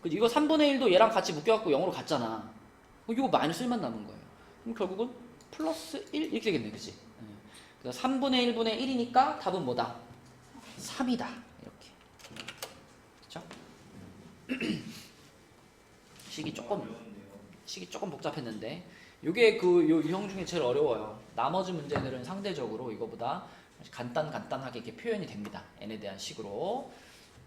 이거 3분의 1도 얘랑 같이 묶여갖고 0으로 갔잖아. 이거 마이너스 1만 남은 거예요. 그럼 결국은 플러스 1 이렇게 되겠네, 그치? 그래서 3분의 1분의 1이니까 답은 뭐다? 3이다. 이렇게. 그쵸? 식이 조금 복잡했는데, 요게 그 요 유형 중에 제일 어려워요. 나머지 문제들은 상대적으로 이거보다 간단하게 이렇게 표현이 됩니다. n에 대한 식으로.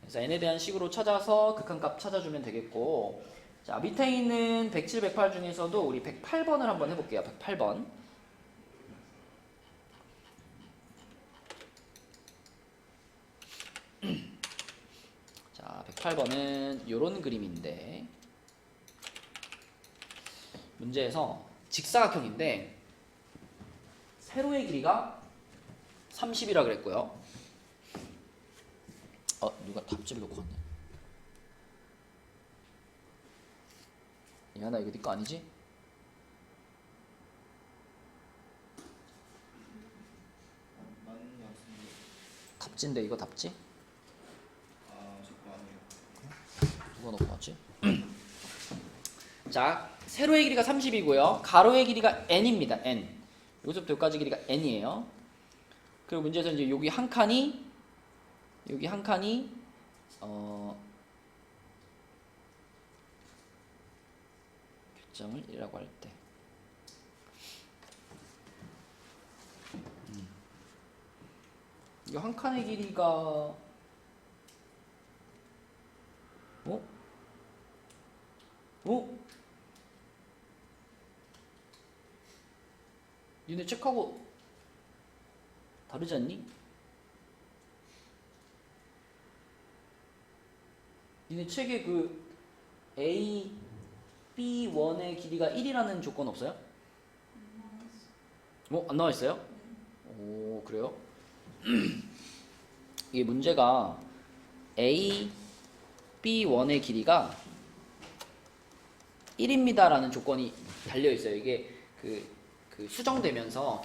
그래서 n에 대한 식으로 찾아서 극한값 찾아주면 되겠고, 자 밑에 있는 107, 108 중에서도 우리 108번을 한번 해볼게요. 108번. 자 108번은 요런 그림인데, 문제에서 직사각형인데 세로의 길이가 30이라 그랬고요. 누가 답지를 놓고 왔네. 야, 나 이거 네 거 아니지? 맞는 것 같은데. 답지인데 이거 답지? 저거 아니에요. 누가 놓고 왔지? 자, 세로의 길이가 30이고요. 가로의 길이가 n입니다. n. 여기서부터 여기까지 길이가 n이에요. 그리고 문제에서 이제 여기 한 칸이 교점을 1이라고 할 때, 이 한 칸의 길이가 어? 니네 책하고 다르지 않니? 니네 책에 그 A, B1의 길이가 1이라는 조건 없어요? 뭐? 안 나와 있어요? 오, 그래요? 이게 문제가 A, B1의 길이가 1입니다라는 조건이 달려 있어요. 이게 그 수정되면서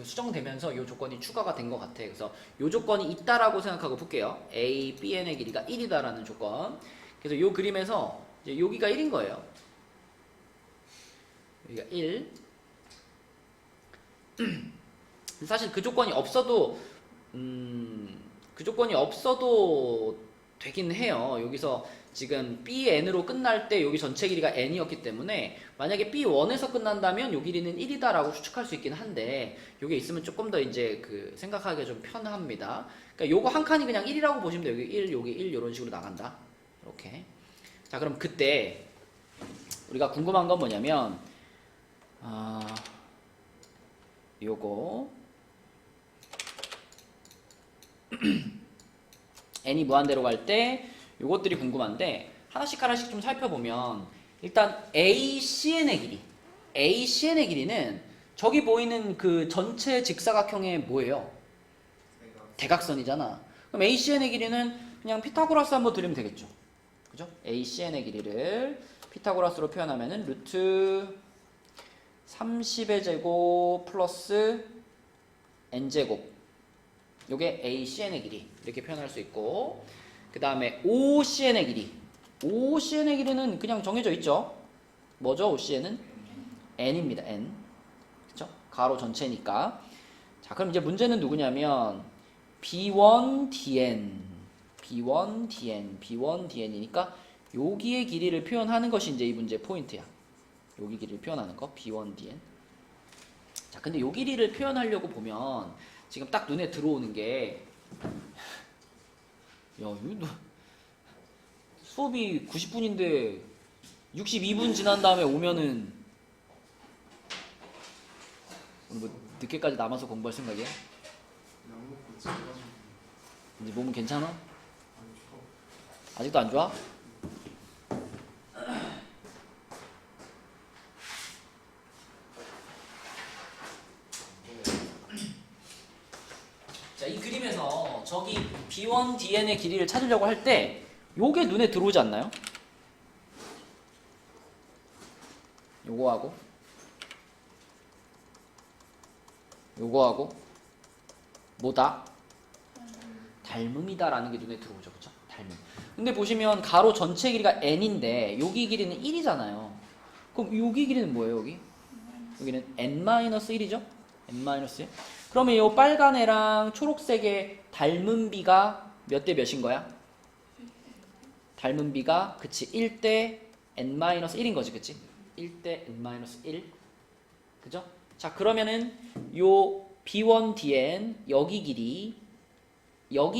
수정되면서 이 조건이 추가가 된 것 같아. 그래서 이 조건이 있다라고 생각하고 볼게요. A, Bn의 길이가 1이다라는 조건. 그래서 이 그림에서 이제 여기가 1인 거예요. 여기가 1. 사실 그 조건이 없어도 되긴 해요. 여기서 지금 Bn으로 끝날 때 여기 전체 길이가 n이었기 때문에 만약에 B1에서 끝난다면 요 길이는 1이다라고 추측할 수 있긴 한데 요게 있으면 조금 더 이제 그 생각하기가 좀 편합니다. 그러니까 요거 한 칸이 그냥 1이라고 보시면 돼요. 여기 1, 여기 1 이런 식으로 나간다. 이렇게. 자, 그럼 그때 우리가 궁금한 건 뭐냐면 요거 n이 무한대로 갈 때 요것들이 궁금한데 하나씩 좀 살펴보면 일단 ACN의 길이는 저기 보이는 그 전체 직사각형의 뭐예요? 대각선이잖아. 그럼 ACN의 길이는 그냥 피타고라스 한번 들으면 되겠죠. 그죠? ACN의 길이를 피타고라스로 표현하면은 루트 30의 제곱 플러스 n제곱 요게 ACN의 길이 이렇게 표현할 수 있고, 그 다음에 OCN의 길이는 그냥 정해져 있죠. 뭐죠? OCN은 n입니다. n. 그쵸? 가로 전체니까. 자, 그럼 이제 문제는 누구냐면 B1DN이니까 여기의 길이를 표현하는 것이 이제 이 문제의 포인트야. 여기 길이를 표현하는 거 B1DN. 자, 근데 요 길이를 표현하려고 보면 지금 딱 눈에 들어오는 게, 야, 이거 수업이 90분인데 62분 지난 다음에 오면은 오늘 뭐 늦게까지 남아서 공부할 생각이야? 이제 몸은 괜찮아? 아직도 안 좋아? 자, 이 그림에서 저기 B1DN의 길이를 찾으려고 할 때 요게 눈에 들어오지 않나요? 요거하고 뭐다? 닮음이다라는 게 눈에 들어오죠. 그쵸? 닮음. 근데 보시면 가로 전체 길이가 n인데 여기 길이는 1이잖아요. 그럼 여기 길이는 뭐예요? 여기는 n-1이죠? n-1. 그러면 이 빨간 애랑 초록색의 닮은 비가 몇 대 몇인 거야? 닮은 비가 그치 1대 n-1인 거지. 그치? 1대 n-1. 그죠? 자, 그러면은 요 B1DN 여기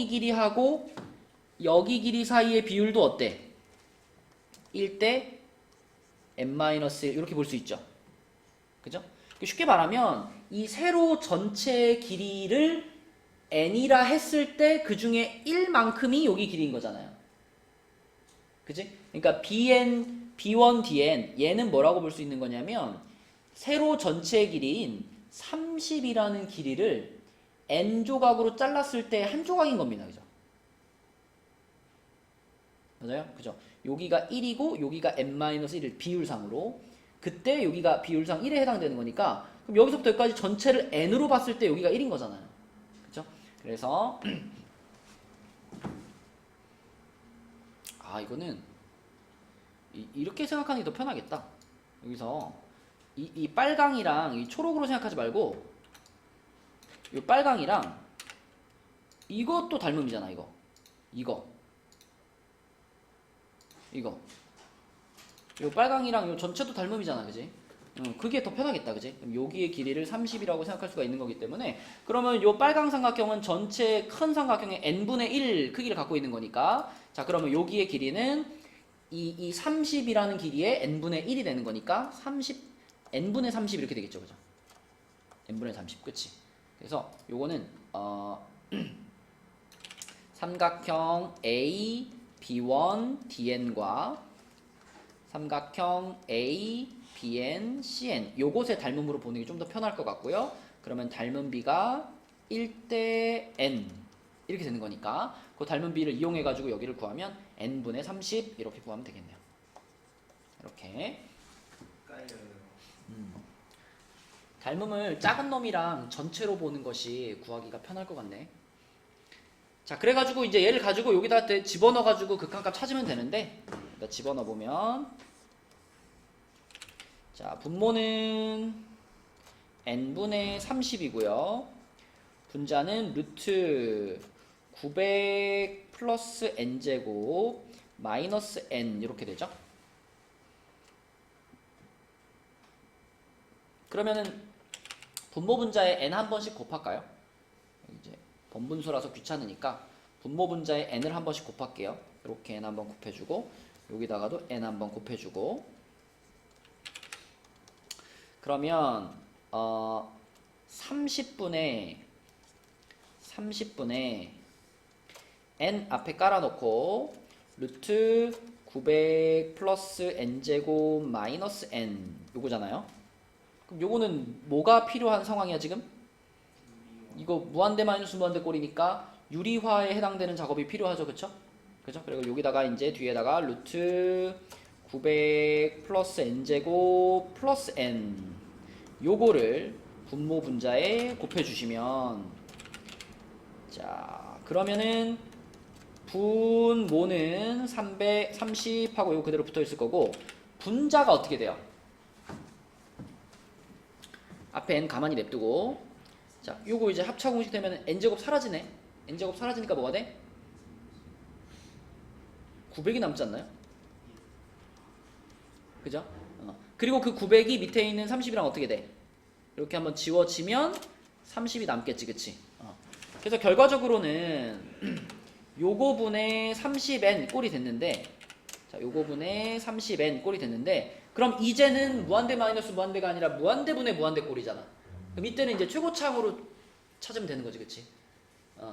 길이하고 여기 길이 사이의 비율도 어때? 1대 n-1 이렇게 볼 수 있죠. 그죠? 쉽게 말하면 이 세로 전체 길이를 n이라 했을 때 그 중에 1만큼이 여기 길이인 거잖아요. 그지? 그러니까 B1DN 얘는 뭐라고 볼 수 있는 거냐면 세로 전체 길이인 30이라는 길이를 n조각으로 잘랐을 때 한 조각인 겁니다. 그죠? 맞아요? 그죠? 여기가 1이고 여기가 n-1일 비율상으로, 그때 여기가 비율상 1에 해당되는 거니까 그럼 여기서부터 여기까지 전체를 n으로 봤을 때 여기가 1인 거잖아요. 그죠? 그래서 이거는 이렇게 생각하는 게 더 편하겠다. 여기서 이 빨강이랑 이 초록으로 생각하지 말고 이 빨강이랑 이것도 닮음이잖아. 이거 이 빨강이랑 이 전체도 닮음이잖아. 그지? 그게 더 편하겠다. 그지? 그럼 여기의 길이를 30이라고 생각할 수가 있는 거기 때문에 그러면 이 빨강 삼각형은 전체 큰 삼각형의 n분의 1 크기를 갖고 있는 거니까, 자, 그러면 여기의 길이는 이 30이라는 길이에 n분의 1이 되는 거니까 n분의 30 이렇게 되겠죠. 그죠? n분의 30. 그치? 그래서 요거는 삼각형 A, B1, DN과 삼각형 A, BN, CN 요것의 닮음으로 보는 게 좀 더 편할 것 같고요. 그러면 닮은 비가 1대 n 이렇게 되는 거니까 그 닮은 비를 이용해 가지고 여기를 구하면 n분의 30 이렇게 구하면 되겠네요. 이렇게 헷갈려요. 닮음을 작은 놈이랑 전체로 보는 것이 구하기가 편할 것 같네. 자, 그래가지고 이제 얘를 가지고 여기다 집어넣어가지고 극한값 찾으면 되는데, 여기다 집어넣어보면, 자, 분모는 n분의 30이고요. 분자는 루트 900 플러스 n제곱 마이너스 n 이렇게 되죠. 그러면은 분모 분자에 n 한 번씩 곱할까요? 이제 번분수라서 귀찮으니까 분모 분자에 n을 한 번씩 곱할게요. 이렇게 n 한 번 곱해주고 여기다가도 n 한 번 곱해주고 그러면 30분의 n 앞에 깔아놓고 루트 900 플러스 n제곱 마이너스 n 요거잖아요. 그럼 요거는 뭐가 필요한 상황이야 지금? 이거 무한대 마이너스 무한대 꼴이니까 유리화에 해당되는 작업이 필요하죠. 그쵸? 그죠? 그리고 여기다가 이제 뒤에다가 루트 900 플러스 n제곱 플러스 n 요거를 분모 분자에 곱해주시면 자 그러면은 분모는 330하고 요거 그대로 붙어있을 거고 분자가 어떻게 돼요? 앞에 n 가만히 냅두고 자 요거 이제 합차 공식 되면 n제곱 사라지네. n제곱 사라지니까 뭐가 돼? 900이 남지 않나요? 그죠? 그리고 그 900이 밑에 있는 30이랑 어떻게 돼? 이렇게 한번 지워지면 30이 남겠지. 그치? 그래서 결과적으로는 요거 분의 30n 꼴이 됐는데 자 요거 분의 30n 꼴이 됐는데 그럼 이제는 무한대 마이너스 무한대가 아니라 무한대분의 무한대 꼴이잖아. 그럼 이때는 이제 최고창으로 찾으면 되는 거지. 그치?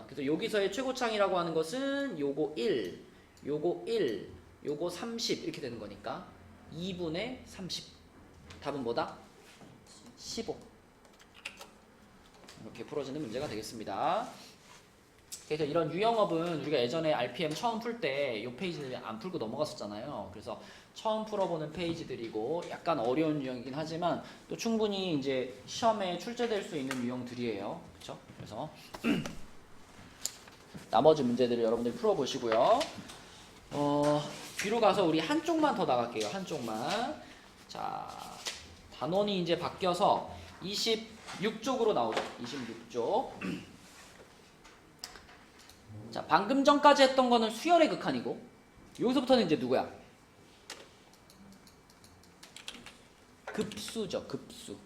그래서 여기서의 최고창이라고 하는 것은 요거 1, 요거 1, 요거 30 이렇게 되는 거니까 2분의 30 답은 뭐다? 15 이렇게 풀어지는 문제가 되겠습니다. 그래서 이런 유형업은 우리가 예전에 RPM 처음 풀 때 이 페이지를 안 풀고 넘어갔었잖아요. 그래서 처음 풀어보는 페이지들이고 약간 어려운 유형이긴 하지만 또 충분히 이제 시험에 출제될 수 있는 유형들이에요. 그렇죠? 그래서 나머지 문제들을 여러분들이 풀어보시고요. 뒤로 가서 우리 한쪽만 더 나갈게요. 한쪽만. 자, 단원이 이제 바뀌어서 26쪽으로 나오죠. 26쪽. 자, 방금 전까지 했던 거는 수열의 극한이고 여기서부터는 이제 누구야? 급수죠. 급수.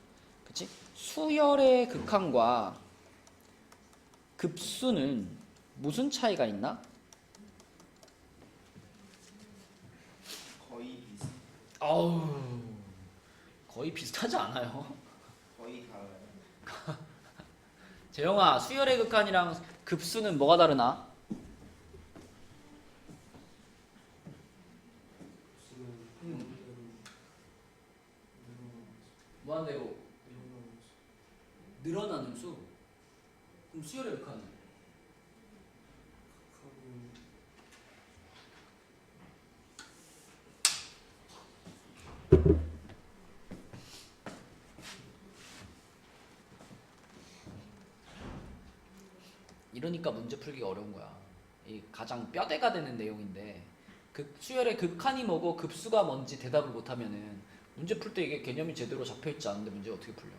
그치? 수열의 극한과 급수는 무슨 차이가 있나? 거의 비슷. 거의 비슷하지 않아요? 거의 달라요. 재영아, 수열의 극한이랑 급수는 뭐가 다르나? 무한대로 늘어나는 수. 그럼 수열의 극한은? 이러니까 문제 풀기가 어려운 거야. 이 가장 뼈대가 되는 내용인데 수열의 극한이 뭐고 급수가 뭔지 대답을 못하면은 문제 풀 때 이게 개념이 제대로 잡혀있지 않은데 문제가 어떻게 풀려?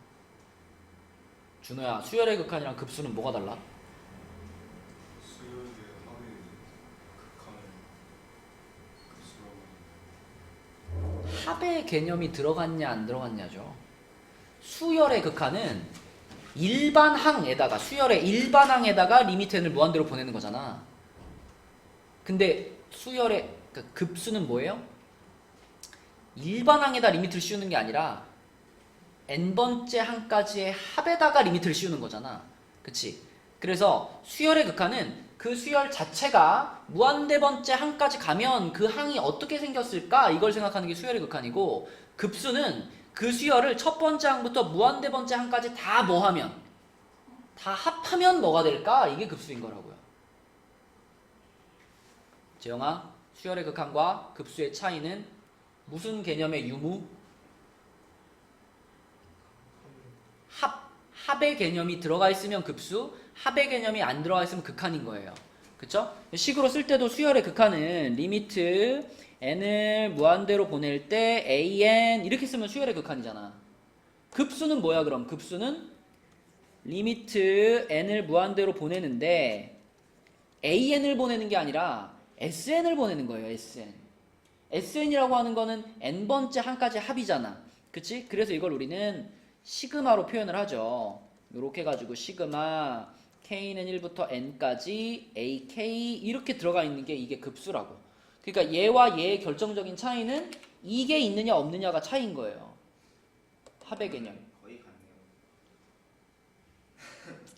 준호야, 수열의 극한이랑 급수는 뭐가 달라? 수열의 합의 극한을 급수라고 합의 개념이 들어갔냐 안 들어갔냐죠. 수열의 극한은 일반항에다가 수열의 일반항에다가 리미트 n을 무한대로 보내는 거잖아. 근데 수열의 그러니까 급수는 뭐예요? 일반항에다 리미트를 씌우는 게 아니라 n번째 항까지의 합에다가 리미트를 씌우는 거잖아. 그치? 그래서 수열의 극한은 그 수열 자체가 무한대번째 항까지 가면 그 항이 어떻게 생겼을까? 이걸 생각하는 게 수열의 극한이고, 급수는 그 수열을 첫 번째 항부터 무한대번째 항까지 다 뭐하면, 다 합하면 뭐가 될까? 이게 급수인 거라고요. 재영아, 수열의 극한과 급수의 차이는 무슨 개념의 유무? 합의 개념이 들어가 있으면 급수, 합의 개념이 안 들어가 있으면 극한인 거예요. 그쵸? 식으로 쓸 때도 수열의 극한은 리미트 n을 무한대로 보낼 때 an 이렇게 쓰면 수열의 극한이잖아. 급수는 뭐야 그럼? 급수는 리미트 n을 무한대로 보내는데 an을 보내는 게 아니라 sn을 보내는 거예요. sn이라고 하는 거는 n번째 항까지 합이잖아. 그치? 그래서 이걸 우리는 시그마로 표현을 하죠. 이렇게 해가지고 시그마 k는 1부터 n까지 ak 이렇게 들어가 있는 게 이게 급수라고. 그러니까 얘와 얘의 결정적인 차이는 이게 있느냐 없느냐가 차이인 거예요. 합의 개념. 거의 같네요.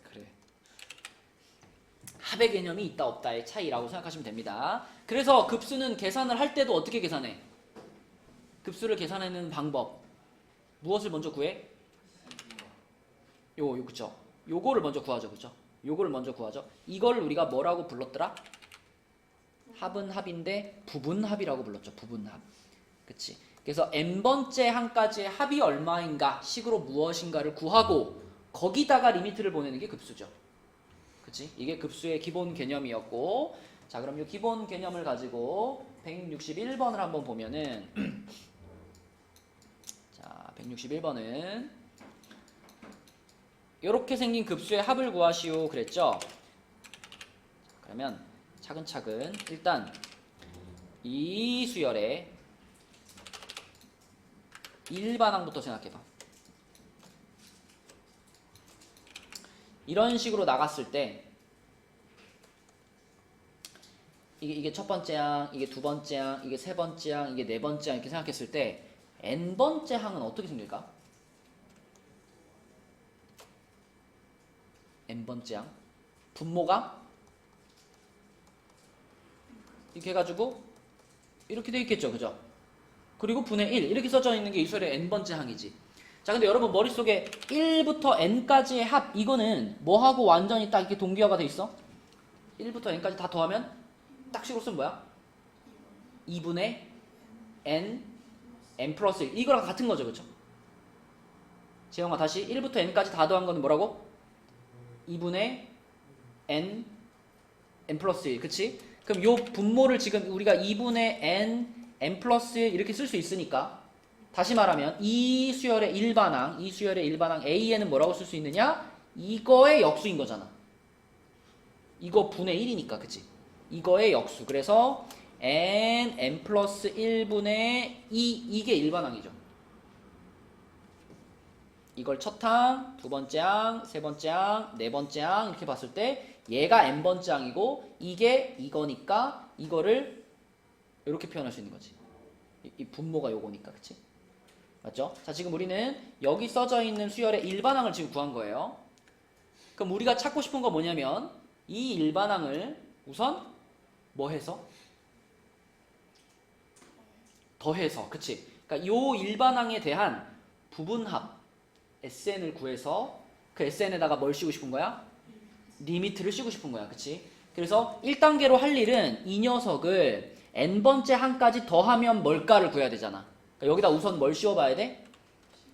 그래. 합의 개념이 있다 없다의 차이라고 생각하시면 됩니다. 그래서 급수는 계산을 할 때도 어떻게 계산해? 급수를 계산하는 방법. 무엇을 먼저 구해? 그쵸? 요거를 먼저 구하죠. 그쵸? 요거를 먼저 구하죠. 이걸 우리가 뭐라고 불렀더라? 합은 합인데 부분합이라고 불렀죠. 부분합. 그치? 그래서 n번째 항까지의 합이 얼마인가 식으로 무엇인가를 구하고 거기다가 리미트를 보내는 게 급수죠. 그치? 이게 급수의 기본 개념이었고, 자 그럼 이 기본 개념을 가지고 161번을 한번 보면은 자 161번은 이렇게 생긴 급수의 합을 구하시오 그랬죠? 그러면 차근차근 일단 이 수열의 일반항부터 생각해봐. 이런 식으로 나갔을 때 이게 첫 번째 항, 이게 두 번째 항, 이게 세 번째 항, 이게 네 번째 항 이렇게 생각했을 때 n번째 항은 어떻게 생길까? n번째 항 분모가 이렇게 해가지고 이렇게 돼 있겠죠, 그죠? 그리고 분의 1 이렇게 써져 있는 게 이 수열의 n번째 항이지. 자, 근데 여러분 머릿속에 1부터 n까지의 합 이거는 뭐하고 완전히 딱 이렇게 동기화가 돼 있어? 1부터 n까지 다 더하면 딱 식으로 쓰면 뭐야? 2분의 n 플러스 1 이거랑 같은 거죠, 그죠? 재영아 다시 1부터 n까지 다 더한 거는 뭐라고? 2분의 n 플러스 1 그치? 그럼 요 분모를 지금 우리가 2분의 n 플러스 1 이렇게 쓸 수 있으니까 다시 말하면 이 수열의 일반항 A에는 뭐라고 쓸 수 있느냐? 이거의 역수인 거잖아. 이거 분의 1이니까 그치? 이거의 역수. 그래서 n 플러스 1분의 2 이게 일반항이죠. 이걸 첫 항, 두 번째 항, 세 번째 항, 네 번째 항 이렇게 봤을 때 얘가 n번째 항이고 이게 이거니까 이거를 이렇게 표현할 수 있는 거지. 이 분모가 요거니까 그치? 맞죠? 자 지금 우리는 여기 써져 있는 수열의 일반항을 지금 구한 거예요. 그럼 우리가 찾고 싶은 거 뭐냐면 이 일반항을 우선 뭐 해서? 더해서 그치? 그러니까 요 일반항에 대한 부분합 SN을 구해서 그 SN에다가 뭘 씌우고 싶은 거야? 리미트를 씌우고 싶은 거야. 그치? 그래서 1단계로 할 일은 이 녀석을 n번째 항까지 더하면 뭘까를 구해야 되잖아. 그러니까 여기다 우선 뭘 씌워봐야 돼?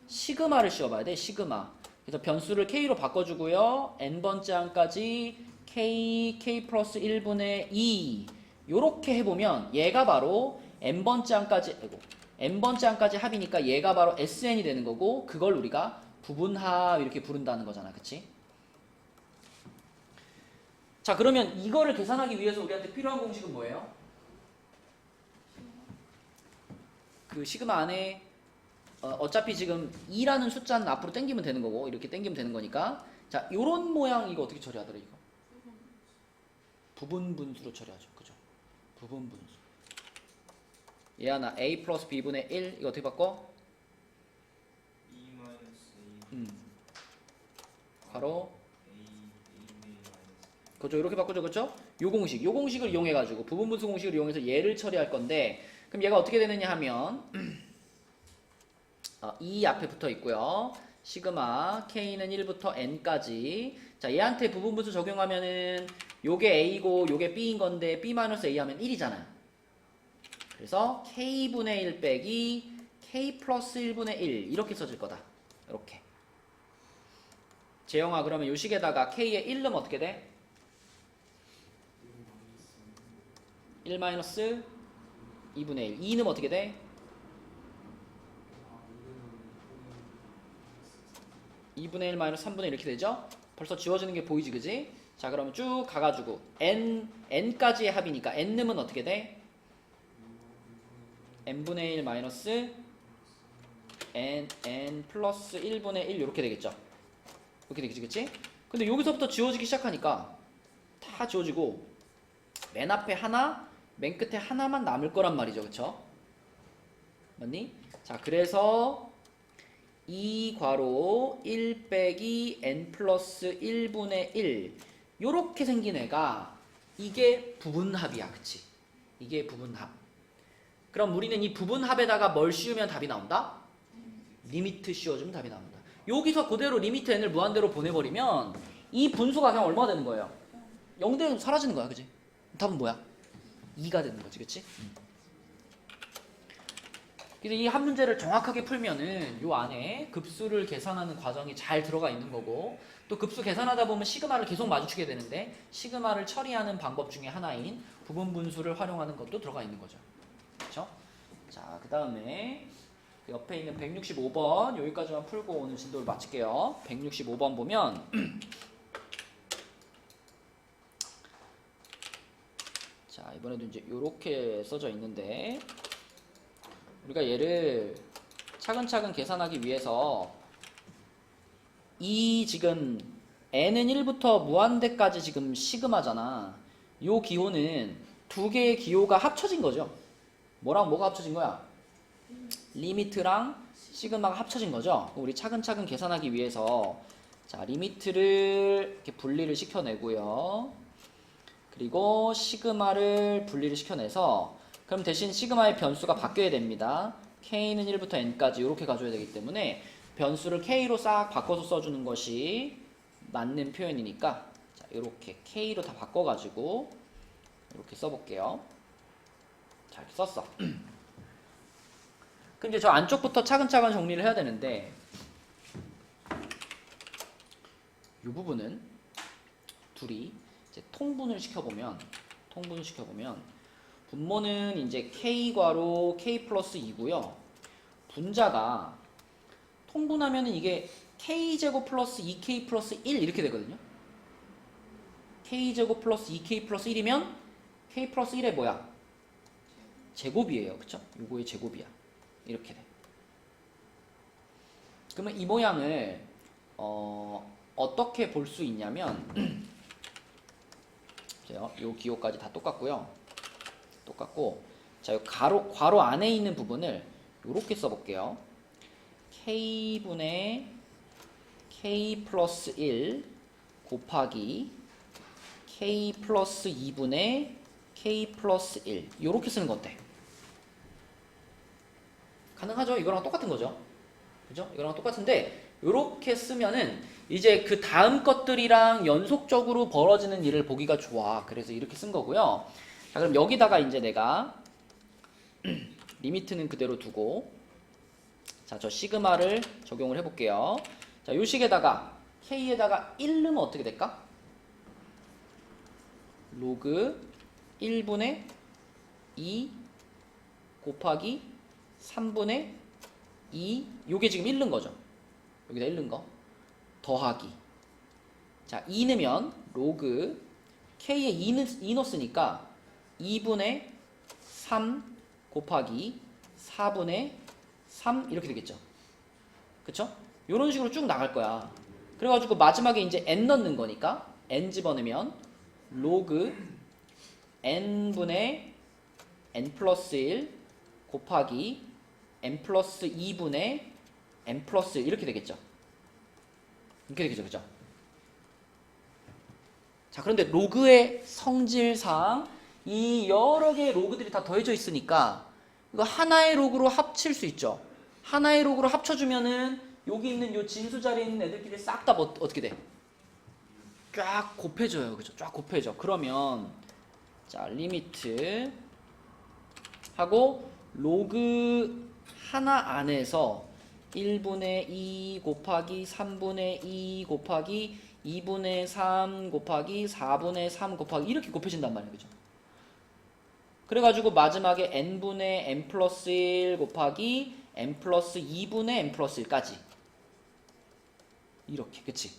시그마를 씌워봐야 돼. 시그마. 그래서 변수를 k로 바꿔주고요. n번째 항까지 k 플러스 1분의 2 요렇게 해보면 얘가 바로 n번째 항까지 합이니까 얘가 바로 sn이 되는 거고 그걸 우리가 부분합 이렇게 부른다는 거잖아. 그치? 자 그러면 이거를 계산하기 위해서 우리한테 필요한 공식은 뭐예요? 그 시그마 안에 어차피 지금 2라는 숫자는 앞으로 당기면 되는 거고 이렇게 당기면 되는 거니까 자 요런 모양 이거 어떻게 처리하더라 이거? 부분 분수로 처리하죠. 그죠? 부분 분수. 얘 하나 a 플러스 b분의 1 이거 어떻게 바꿔? 2 마이너스 2 바로 A 마이너스 그죠 이렇게 바꾸죠 그죠? 요 공식을 이용해 가지고 부분분수 공식을 이용해서 얘를 처리할 건데 그럼 얘가 어떻게 되느냐 하면 이 앞에 붙어 있고요. 시그마 k는 1부터 n까지. 자, 얘한테 부분분수 적용하면은 요게 a고 요게 b인 건데 b-a 하면 1이잖아요. 그래서 k분의 1 빼기 k 플러스 1분의 1 이렇게 써질 거다. 이렇게. 재영아 그러면 요 식에다가 k에 1 넣으면 어떻게 돼? 1 마이너스 2분의 1. 2 넣으면 어떻게 돼? 2분의 1 마이너스 3분의 1 이렇게 되죠? 벌써 지워지는 게 보이지 그지? 자 그러면 쭉 가가지고 n까지의 합이니까 n 넣으면 어떻게 돼? n분의 1 마이너스 n 플러스 1분의 1 이렇게 되겠죠? 이렇게 되겠지 그치? 근데 여기서부터 지워지기 시작하니까 다 지워지고 맨 앞에 하나 맨 끝에 하나만 남을 거란 말이죠 그쵸? 맞니? 자 그래서 2 괄호 1 빼기 n 플러스 1분의 1 요렇게 생긴 애가 이게 부분합이야 그치? 이게 부분합. 그럼 우리는 이 부분합에다가 뭘 씌우면 답이 나온다? 리미트 씌워주면 답이 나온다. 여기서 그대로 리미트 n을 무한대로 보내버리면 이 분수가 그냥 얼마가 되는 거예요? 0대 사라지는 거야 그치? 답은 뭐야? 2가 되는 거지 그치? 그래서 이 한 문제를 정확하게 풀면은 요 안에 급수를 계산하는 과정이 잘 들어가 있는 거고 또 급수 계산하다 보면 시그마를 계속 마주치게 되는데 시그마를 처리하는 방법 중에 하나인 부분분수를 활용하는 것도 들어가 있는 거죠. 그렇죠? 자, 그 다음에 옆에 있는 165번 여기까지만 풀고 오늘 진도를 마칠게요. 165번 보면 자, 이번에도 이제 요렇게 써져 있는데 우리가 얘를 차근차근 계산하기 위해서 이 지금 n은 1부터 무한대까지 지금 시그마잖아. 요 기호는 두 개의 기호가 합쳐진 거죠. 뭐랑 뭐가 합쳐진 거야? 리미트랑 시그마가 합쳐진 거죠. 우리 차근차근 계산하기 위해서 자 리미트를 이렇게 분리를 시켜내고요. 그리고 시그마를 분리를 시켜내서 그럼 대신 시그마의 변수가 바뀌어야 됩니다. k는 1부터 n까지 이렇게 가져야 되기 때문에 변수를 k로 싹 바꿔서 써주는 것이 맞는 표현이니까 자, 이렇게 k로 다 바꿔가지고 이렇게 써볼게요. 자, 이렇게 썼어. 그럼 이제 저 안쪽부터 차근차근 정리를 해야 되는데 이 부분은 둘이 이제 통분을 시켜보면 분모는 이제 k 괄호 k 플러스 2고요. 분자가 통분하면은 이게 k제곱 플러스 2k 플러스 1 이렇게 되거든요. k제곱 플러스 2k 플러스 1이면 k 플러스 1의 뭐야? 제곱이에요. 그쵸? 요거의 제곱이야. 이렇게 돼. 그러면 이 모양을 어떻게 볼 수 있냐면 요 기호까지 다 똑같고요. 똑같고 자, 요 괄호 안에 있는 부분을 요렇게 써볼게요. k분의 k 플러스 1 곱하기 k 플러스 2분의 k 플러스 1 요렇게 쓰는 거 어때? 가능하죠? 이거랑 똑같은 거죠. 그죠? 이거랑 똑같은데 요렇게 쓰면은 이제 그 다음 것들이랑 연속적으로 벌어지는 일을 보기가 좋아. 그래서 이렇게 쓴 거고요. 자, 그럼 여기다가 이제 내가 리미트는 그대로 두고 자, 저 시그마를 적용을 해볼게요. 자, 요 식에다가 k에다가 1 넣으면 어떻게 될까? 로그 1분의 2 곱하기 3분의 2 요게 지금 1 넣은 거죠. 여기다 1 넣은 거 더하기 자 2 넣으면 로그 k에 2 넣었으니까 2분의 3 곱하기 4분의 3 이렇게 되겠죠. 그쵸? 요런 식으로 쭉 나갈 거야. 그래가지고 마지막에 이제 n 넣는 거니까 n 집어넣으면 로그 n분의 n 플러스 1 곱하기 n 플러스 2분의 n 플러스 1 이렇게 되겠죠. 이렇게 되겠죠. 그죠? 자, 그런데 로그의 성질상 이 여러 개의 로그들이 다 더해져 있으니까 이거 하나의 로그로 합칠 수 있죠. 하나의 로그로 합쳐주면은 여기 있는 요 진수 자리에 있는 애들끼리 싹 다 어떻게 돼? 쫙 곱해져요. 그죠? 쫙 곱해져. 그러면 자, 리미트 하고 로그 하나 안에서 1분의 2 곱하기 3분의 2 곱하기 2분의 3 곱하기 4분의 3 곱하기 이렇게 곱해진단 말이에요. 그죠? 그래가지고 마지막에 n분의 n 플러스 1 곱하기 n 플러스 2분의 n 플러스 1까지 이렇게. 그치?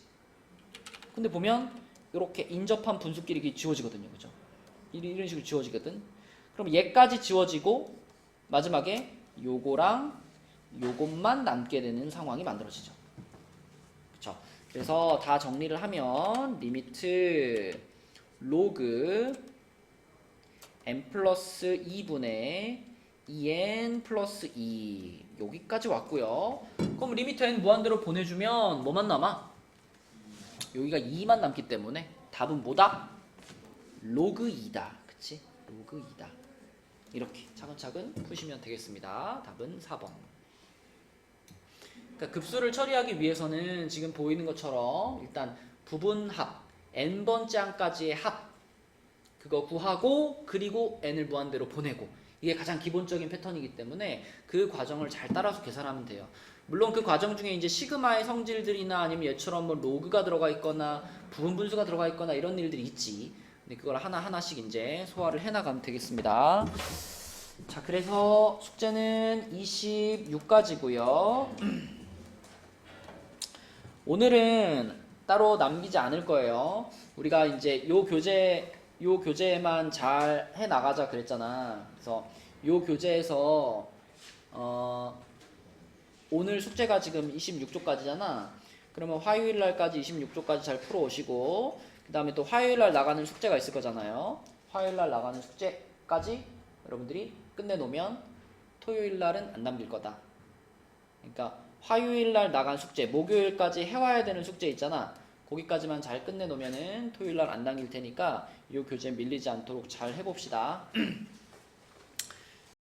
근데 보면 이렇게 인접한 분수끼리 이렇게 지워지거든요. 그죠? 이런 식으로 지워지거든. 그럼 얘까지 지워지고 마지막에 요거랑 요것만 남게 되는 상황이 만들어지죠. 그쵸? 그래서 다 정리를 하면 리미트 로그 n 플러스 2분의 2n 플러스 2 여기까지 왔고요. 그럼 리미트 n 무한대로 보내주면 뭐만 남아? 여기가 2만 남기 때문에 답은 뭐다? 로그 2다. 그치? 로그 2다. 이렇게 차근차근 푸시면 되겠습니다. 답은 4번. 그러니까 급수를 처리하기 위해서는 지금 보이는 것처럼 일단 부분합 n번째 항까지의 합 그거 구하고 그리고 n을 무한대로 보내고 이게 가장 기본적인 패턴이기 때문에 그 과정을 잘 따라서 계산하면 돼요. 물론 그 과정 중에 이제 시그마의 성질들이나 아니면 얘처럼 뭐 로그가 들어가 있거나 부분 분수가 들어가 있거나 이런 일들이 있지. 근데 그걸 하나하나씩 이제 소화를 해나가면 되겠습니다. 자, 그래서 숙제는 26가지고요. 오늘은 따로 남기지 않을 거예요. 우리가 이제 요 교재만 잘 해나가자 그랬잖아. 그래서 요 교재에서 오늘 숙제가 지금 26조까지잖아. 그러면 화요일 날까지 26조까지 잘 풀어 오시고 그 다음에 또 화요일 날 나가는 숙제가 있을 거잖아요. 화요일 날 나가는 숙제까지 여러분들이 끝내놓으면 토요일 날은 안 남길 거다. 그러니까 화요일 날 나간 숙제, 목요일까지 해와야 되는 숙제 있잖아. 거기까지만 잘 끝내놓으면은 토요일 날 안 남길 테니까 이 교재 밀리지 않도록 잘 해봅시다.